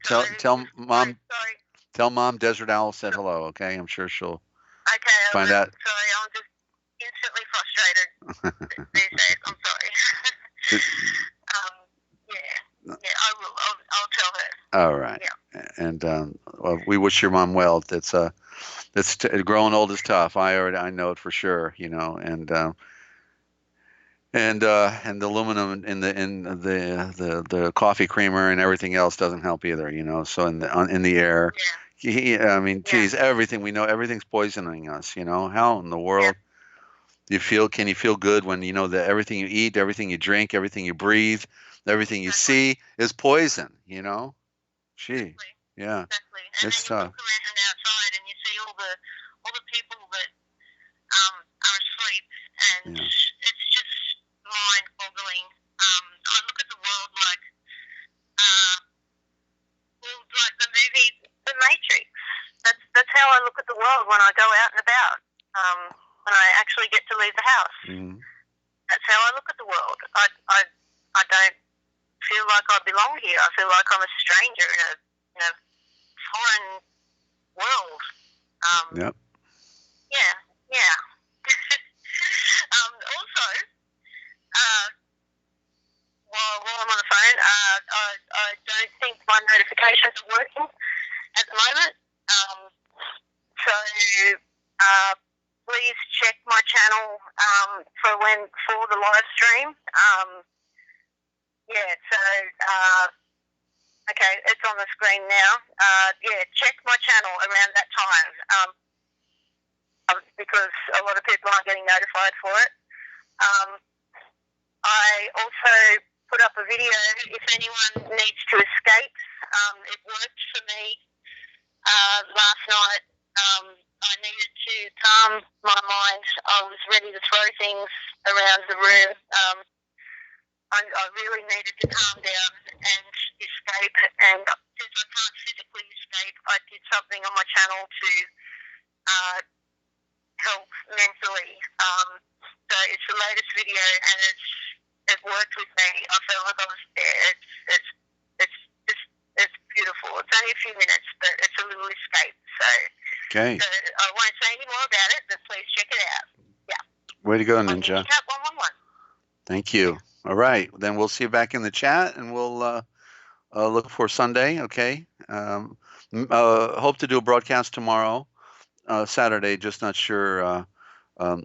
Mom. Sorry. Tell Mom Dezert-Owl said hello. Okay, I'm sure she'll find out. Sorry, I'm just instantly frustrated these days. I'm sorry. I'll tell her. All right. Yeah. And well, we wish your mom well. Growing old is tough. I know it for sure. And the aluminum in the coffee creamer and everything else doesn't help either. So in the air. Yeah. I mean, geez, everything we know, everything's poisoning us. How in the world can you feel good when you know that everything you eat, everything you drink, everything you breathe, everything you see is poison? Gee, Exactly. yeah, Exactly. And it's then you tough. look around outside and you see all the people that are asleep, and it's just mind-boggling. I look at the world like the movie The Matrix. That's how I look at the world when I go out and about. When I actually get to leave the house, that's how I look at the world. I don't feel like I belong here. I feel like I'm a stranger in a foreign world. Yep. Yeah. Also, while I'm on the phone, I don't think my notifications are working at the moment. So please check my channel for the live stream. Okay, it's on the screen now. Check my channel around that time because a lot of people aren't getting notified for it. I also put up a video if anyone needs to escape. It worked for me last night. I needed to calm my mind. I was ready to throw things around the room. I really needed to calm down and escape. And since I can't physically escape, I did something on my channel to help mentally. So it's the latest video, and it worked with me. I felt like I was there. It's beautiful. It's only a few minutes, but it's a little escape. So I won't say any more about it, but please check it out. Yeah. Way to go, Ninja. Cat 111. Thank you. All right. Then we'll see you back in the chat, and we'll look for Sunday. Okay. Hope to do a broadcast tomorrow, Saturday. Just not sure. I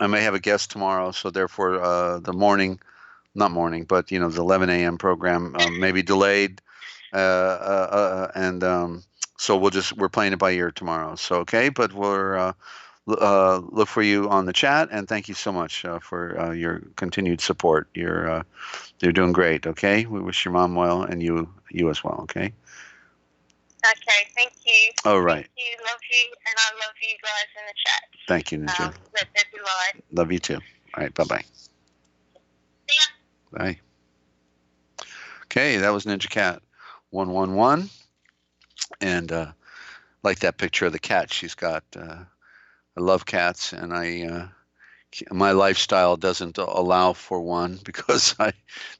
may have a guest tomorrow, so therefore the morning, not morning, but the 11 a.m. program may be delayed, and so we're playing it by ear tomorrow. So okay, but we're look for you on the chat, and thank you so much for your continued support. You're doing great. Okay, we wish your mom well, and you as well. Okay. Okay, thank you. All right. Thank you, love you, and I love you guys in the chat. Thank you, Ninja. Let there be light. Love you too. All right, bye-bye. See ya. Bye. Okay, that was Ninja Cat 111, and like that picture of the cat she's got. I love cats, and my lifestyle doesn't allow for one because I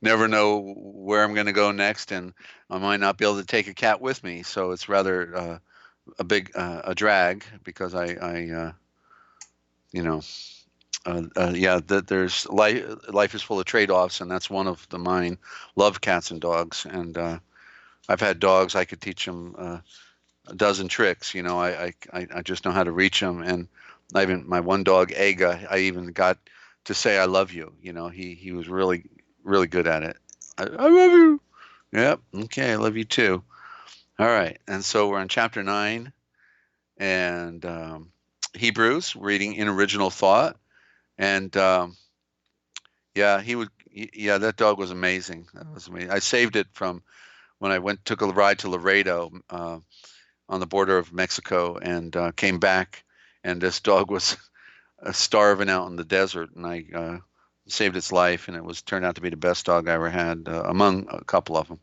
never know where I'm going to go next, and I might not be able to take a cat with me. So it's rather a drag because there's life is full of trade-offs, and that's one of mine. Love cats and dogs, and I've had dogs. I could teach them a dozen tricks. I just know how to reach them, and my one dog, Aga, I even got to say I love you. He was really, really good at it. I love you. Yep. Okay. I love you too. All right. And so we're on chapter 9 and Hebrews, reading in original thought. And that dog was amazing. That was amazing. I saved it from when I took a ride to Laredo on the border of Mexico and came back. And this dog was starving out in the desert, and I saved its life, and it turned out to be the best dog I ever had among a couple of them.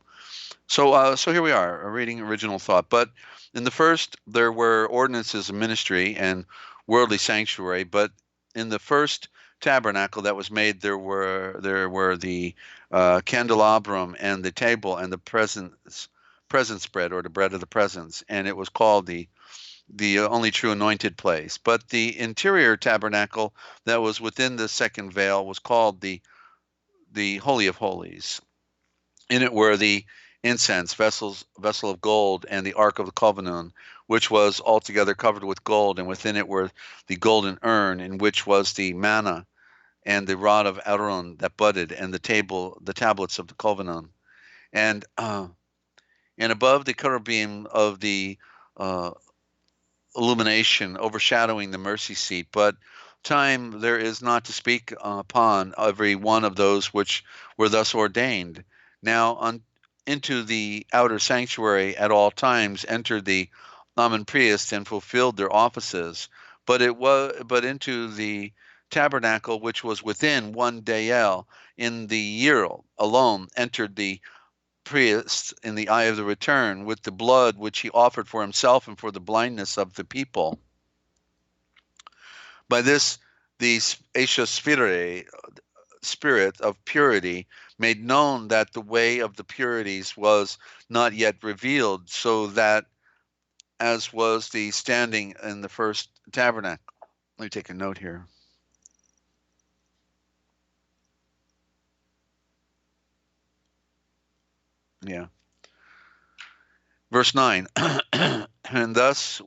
So here we are, reading original thought. But in the first, there were ordinances of ministry and worldly sanctuary. But in the first tabernacle that was made, there were the candelabrum and the table and the presence bread, or the bread of the presence, and it was called the only true anointed place. But the interior tabernacle that was within the second veil was called the Holy of Holies. In it were the incense vessel of gold, and the ark of the covenant, which was altogether covered with gold, and within it were the golden urn, in which was the manna, and the rod of Aaron that budded, and the tablets of the covenant, and above the cherubim of the uh, illumination overshadowing the mercy seat. But time there is not to speak upon every one of those which were thus ordained. Now into the outer sanctuary at all times entered the Amun priests and fulfilled their offices. But into the tabernacle which was within one Dael in the year alone entered the priest in the eye of the return with the blood which he offered for himself and for the blindness of the people. By this, the Asia spirit of purity, made known that the way of the purities was not yet revealed, so that as was the standing in the first tabernacle. Let me take a note here. Yeah. Verse 9. And this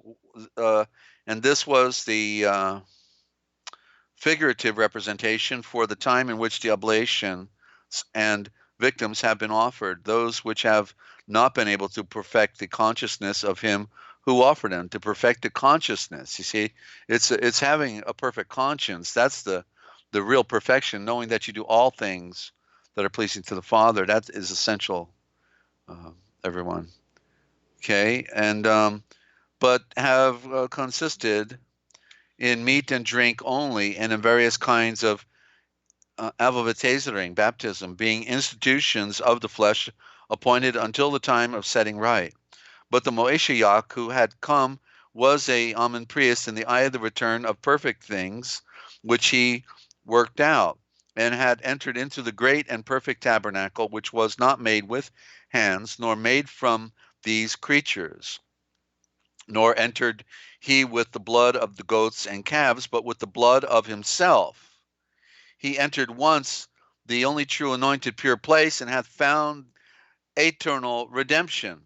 was the figurative representation for the time in which the oblations and victims have been offered, those which have not been able to perfect the consciousness of him who offered them. To perfect the consciousness, you see, it's having a perfect conscience. That's the real perfection, knowing that you do all things that are pleasing to the Father. That is essential, everyone. Okay, and but have consisted in meat and drink only, and in various kinds of avovitazering, baptism, being institutions of the flesh appointed until the time of setting right. But the Moeshiach who had come was a Amun priest in the eye of the return of perfect things, which he worked out, and had entered into the great and perfect tabernacle, which was not made with hands, nor made from these creatures. Nor entered he with the blood of the goats and calves, but with the blood of himself. He entered once the only true anointed pure place, and hath found eternal redemption.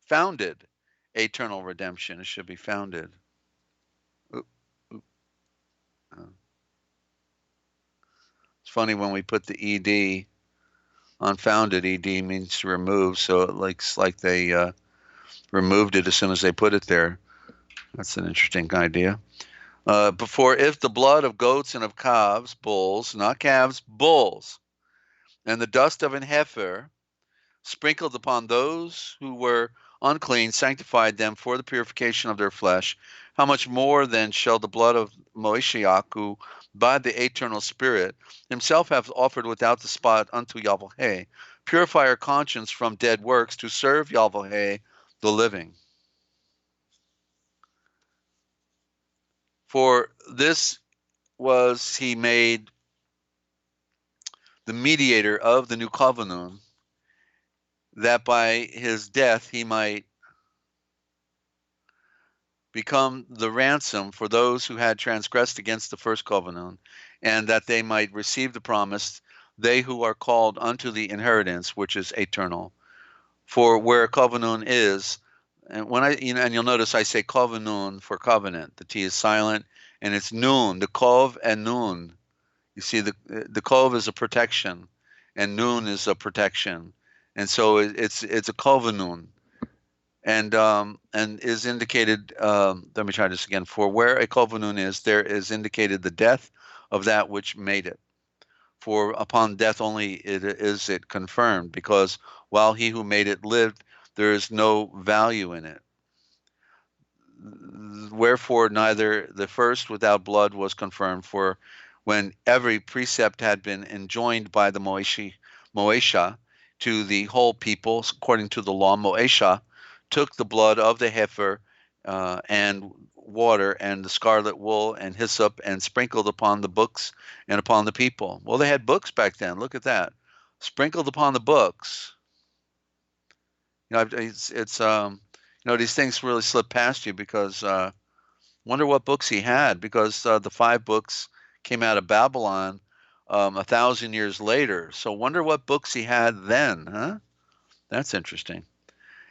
Founded eternal redemption. It should be founded. It's funny when we put the ed on founded. Ed means to remove, so it looks like they removed it as soon as they put it there. That's an interesting idea. Before, if the blood of goats and of calves, bulls, not calves, bulls, and the dust of an heifer, sprinkled upon those who were unclean, sanctified them for the purification of their flesh, how much more then shall the blood of Moeshiach, who by the eternal Spirit himself hath offered without the spot unto Yahweh, purify our conscience from dead works to serve Yahweh the living. For this was he made the mediator of the new covenant, that by his death he might become the ransom for those who had transgressed against the first covenant, and that they might receive the promise, they who are called unto the inheritance which is eternal. For where a covenant is, and when and you'll notice I say covenant for covenant. The T is silent, and it's nun, the kov and nun. You see, the kov is a protection, and nun is a protection, and so it's a covenant, and is indicated. Let me try this again. For where a covenant is, there is indicated the death of that which made it. For upon death only is it confirmed, because while he who made it lived, there is no value in it. Wherefore neither the first without blood was confirmed, for when every precept had been enjoined by the Moesha to the whole people, according to the law, Moesha took the blood of the heifer and water and the scarlet wool and hyssop and sprinkled upon the books and upon the people. Well, they had books back then. Look at that. Sprinkled upon the books. You know, it's these things really slip past you, because wonder what books he had, because the 5 books came out of Babylon 1,000 years later. So wonder what books he had then, huh? That's interesting.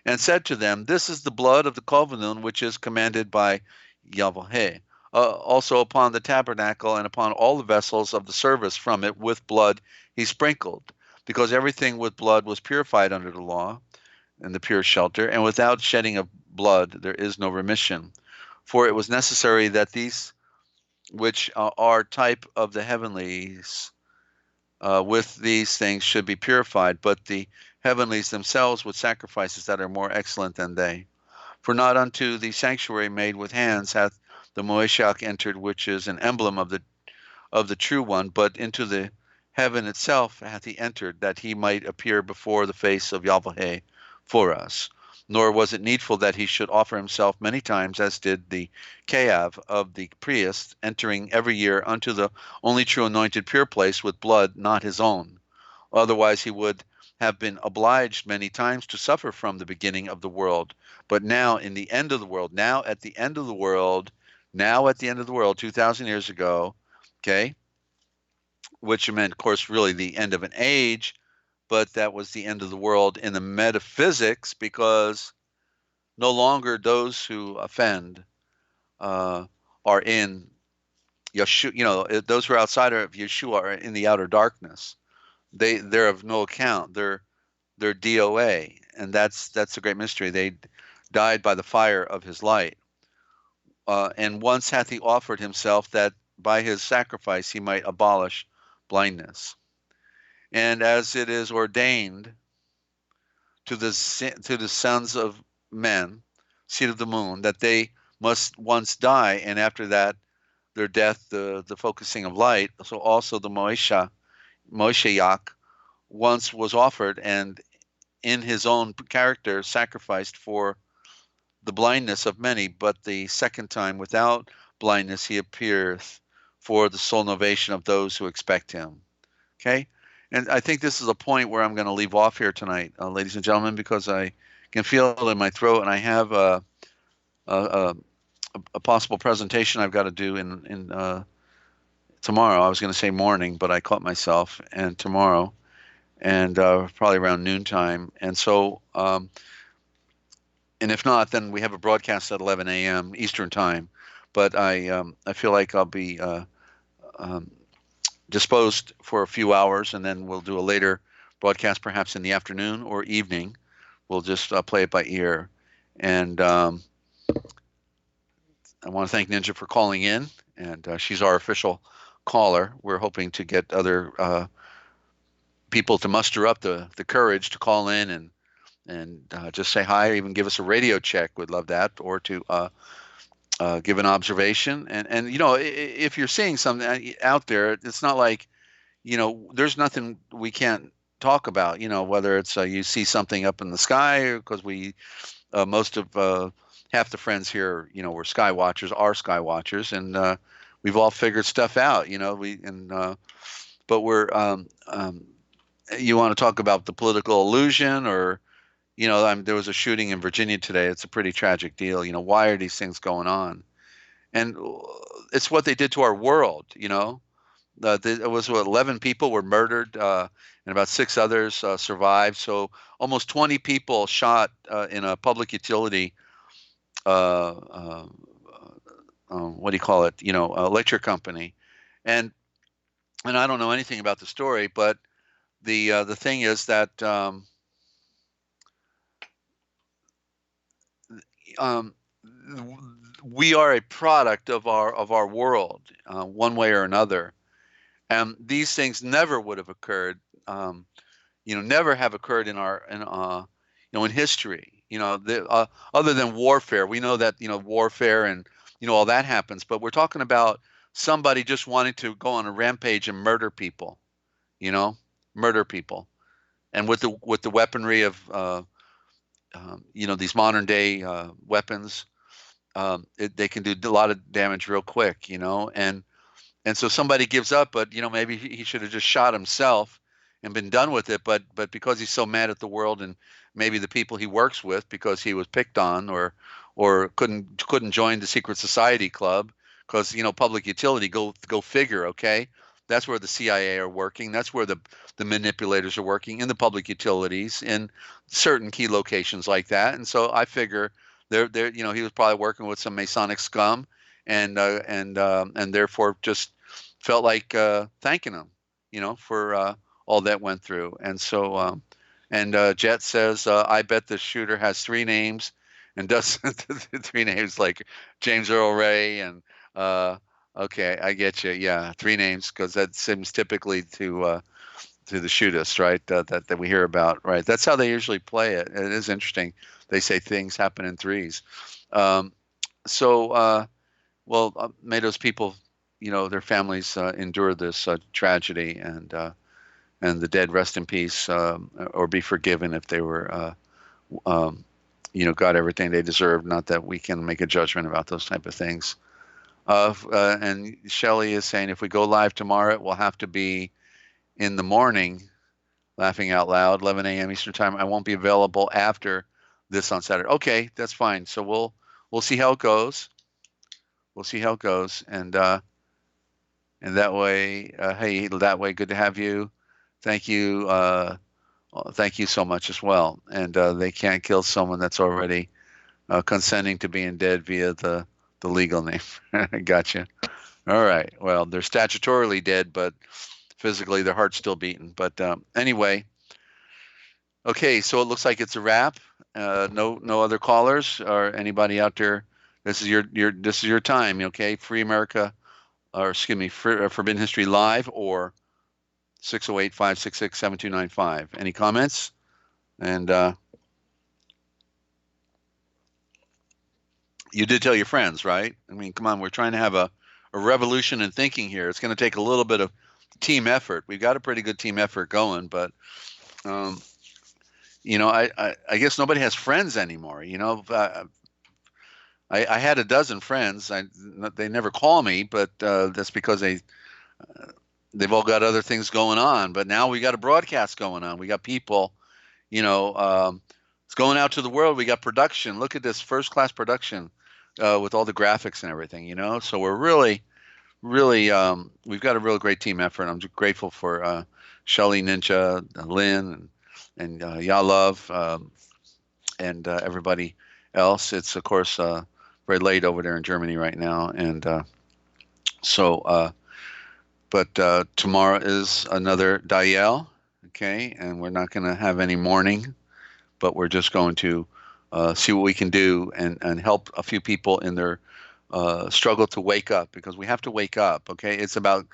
And said to them, "This is the blood of the covenant which is commanded by Yahweh. Also upon the tabernacle and upon all the vessels of the service from it with blood he sprinkled, because everything with blood was purified under the law and the pure shelter, and without shedding of blood there is no remission. For it was necessary that these which are type of the heavenlies with these things should be purified, but the heavenlies themselves with sacrifices that are more excellent than they. For not unto the sanctuary made with hands hath the Moeshach entered, which is an emblem of the true one, but into the heaven itself hath he entered, that he might appear before the face of Yahweh for us. Nor was it needful that he should offer himself many times, as did the Cav of the priest, entering every year unto the only true anointed pure place with blood not his own. Otherwise he would have been obliged many times to suffer from the beginning of the world. But now in the end of the world, now at the end of the world, 2,000 years ago, okay, which meant, of course, really the end of an age, but that was the end of the world in the metaphysics, because no longer those who offend are in Yeshua. Those who are outside of Yeshua are in the outer darkness. They're of no account. They're DOA, and that's a great mystery. They died by the fire of his light. And once hath he offered himself, that by his sacrifice he might abolish blindness. And as it is ordained to the sons of men, seed of the moon, that they must once die, and after that their death, the focusing of light, so also the Moeshach once was offered, and in his own character sacrificed for the blindness of many, but the second time without blindness he appeareth for the soul novation of those who expect him. Okay? And I think this is a point where I'm going to leave off here tonight, ladies and gentlemen, because I can feel it in my throat, and I have a possible presentation I've got to do in tomorrow. I was going to say morning, but I caught myself, and tomorrow, and probably around noontime. And so, and if not, then we have a broadcast at 11 a.m. Eastern time. But I feel like I'll be disposed for a few hours, and then we'll do a later broadcast, perhaps in the afternoon or evening. We'll just play it by ear. And I want to thank Ninja for calling in, and she's our official caller. We're hoping to get other people to muster up the courage to call in and just say hi, or even give us a radio check. We'd love that, or to give an observation. And if you're seeing something out there, it's not like, there's nothing we can't talk about, whether it's you see something up in the sky, or because we most of half the friends here, we're sky watchers, and we've all figured stuff out, but we're you want to talk about the political illusion, or there was a shooting in Virginia today. It's a pretty tragic deal. Why are these things going on? And it's what they did to our world. It was 11 people were murdered, and about 6 others survived. So almost 20 people shot in a public utility. What do you call it? Electric company, and I don't know anything about the story, but the thing is that. We are a product of our world, one way or another, and these things never would have occurred. Never have occurred in history. Other than warfare, we know that warfare and all that happens. But we're talking about somebody just wanting to go on a rampage and murder people. Murder people, and with the weaponry of these modern day weapons, they can do a lot of damage real quick, and so somebody gives up, but maybe he should have just shot himself and been done with it, but because he's so mad at the world and maybe the people he works with, because he was picked on or couldn't join the secret society club because public utility, go figure, okay, That's where the CIA are working. That's where the manipulators are working in the public utilities in certain key locations like that. And so I figure he was probably working with some Masonic scum, and therefore just felt like thanking them, for all that went through. And so Jet says, I bet the shooter has three names, and does three names like James Earl Ray and okay, I get you. Yeah, three names, because that seems typically to the shootist, right? That we hear about, right? That's how they usually play it. It is interesting. They say things happen in threes. May those people, their families endure this tragedy, and the dead rest in peace, or be forgiven if they were, got everything they deserved. Not that we can make a judgment about those type of things. And Shelley is saying, if we go live tomorrow, it will have to be in the morning, laughing out loud, 11 a.m. Eastern time. I won't be available after this on Saturday. Okay, that's fine. So we'll see how it goes. We'll see how it goes. And that way, hey, that way, good to have you. Thank you. Thank you so much as well. And they can't kill someone that's already consenting to being dead via the legal name. Gotcha. All right. Well, they're statutorily dead, but physically their heart's still beating. But anyway, okay. So it looks like it's a wrap. No other callers or anybody out there. This is your time. Okay. Free America, or excuse me, Forbidden History Live, or 608-566-7295. Any comments? And you did tell your friends, right? I mean, come on, we're trying to have a revolution in thinking here. It's going to take a little bit of team effort. We've got a pretty good team effort going, but I guess nobody has friends anymore. I had a dozen friends. They never call me, but that's because they've all got other things going on. But now we got a broadcast going on. We got people, it's going out to the world. We got production. Look at this first-class production with all the graphics and everything, So we're really, we've got a real great team effort. I'm grateful for Shelley, Ninja, Lynn, and Yochelleg, and everybody else. It's, of course, very late over there in Germany right now. And but tomorrow is another Dayel, okay? And we're not going to have any mourning, but we're just going to see what we can do and help a few people in their struggle to wake up, because we have to wake up, okay? It's about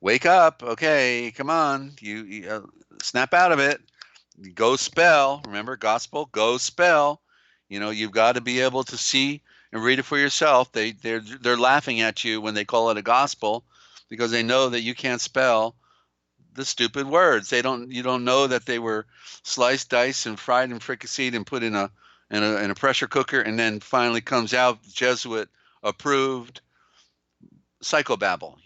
wake up, okay? Come on, you snap out of it. Go spell. Remember, gospel, go spell. You've got to be able to see and read it for yourself. They're laughing at you when they call it a gospel, because they know that you can't spell the stupid words. You don't know that they were sliced, diced, and fried and fricasseed and put in a pressure cooker, and then finally comes out Jesuit approved psychobabble.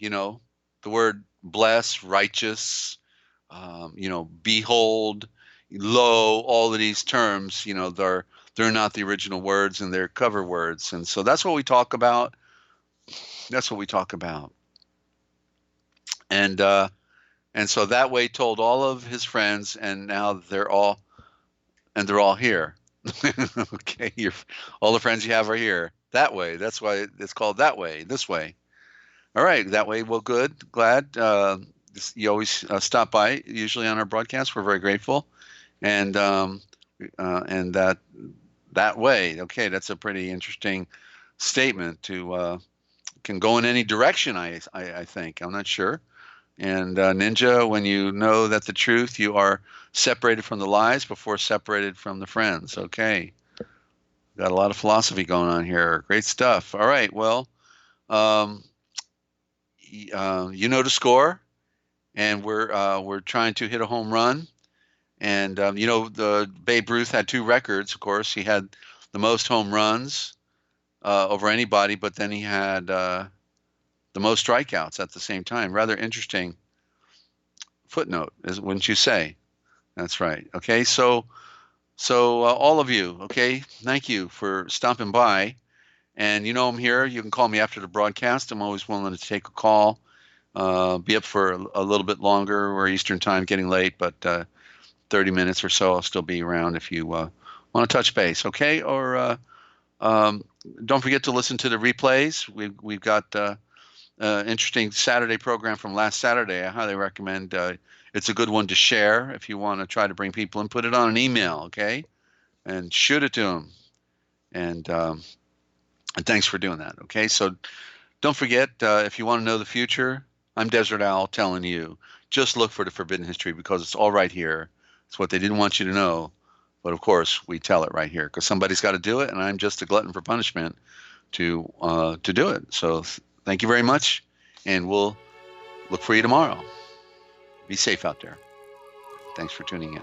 The word bless, righteous, behold, lo, all of these terms, they're not the original words, and they're cover words. And so that's what we talk about. And so that way told all of his friends, and now they're all here. Okay, all the friends you have are here. That way. That's why it's called that way. This way. All right, that way. Well, good. Glad you always stop by. Usually on our broadcast, we're very grateful, and that way. Okay, that's a pretty interesting statement. Can go in any direction. I think. I'm not sure. And Ninja, when you know that the truth, you are separated from the lies before separated from the friends. Okay. Got a lot of philosophy going on here. Great stuff. All right. Well, you know the score, and we're trying to hit a home run. And, the Babe Ruth had two records, of course. He had the most home runs over anybody, but then he had the most strikeouts at the same time. Rather interesting footnote, wouldn't you say? That's right. Okay, so all of you, okay, thank you for stopping by. And I'm here. You can call me after the broadcast. I'm always willing to take a call. be up for a little bit longer. We're Eastern time, getting late, but 30 minutes or so, I'll still be around if you want to touch base, okay? Or don't forget to listen to the replays. We've got interesting Saturday program from last Saturday. I highly recommend. It's a good one to share if you want to try to bring people and put it on an email, okay? And shoot it to them. And thanks for doing that, okay? So don't forget, if you want to know the future, I'm Dezert-Owl telling you, just look for the Forbidden History because it's all right here. It's what they didn't want you to know. But of course, we tell it right here because somebody's got to do it, and I'm just a glutton for punishment to do it. So thank you very much, and we'll look for you tomorrow. Be safe out there. Thanks for tuning in.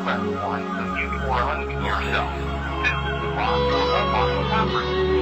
Press 1 to mute or unmute yourself. 2 to lock or unlock the password.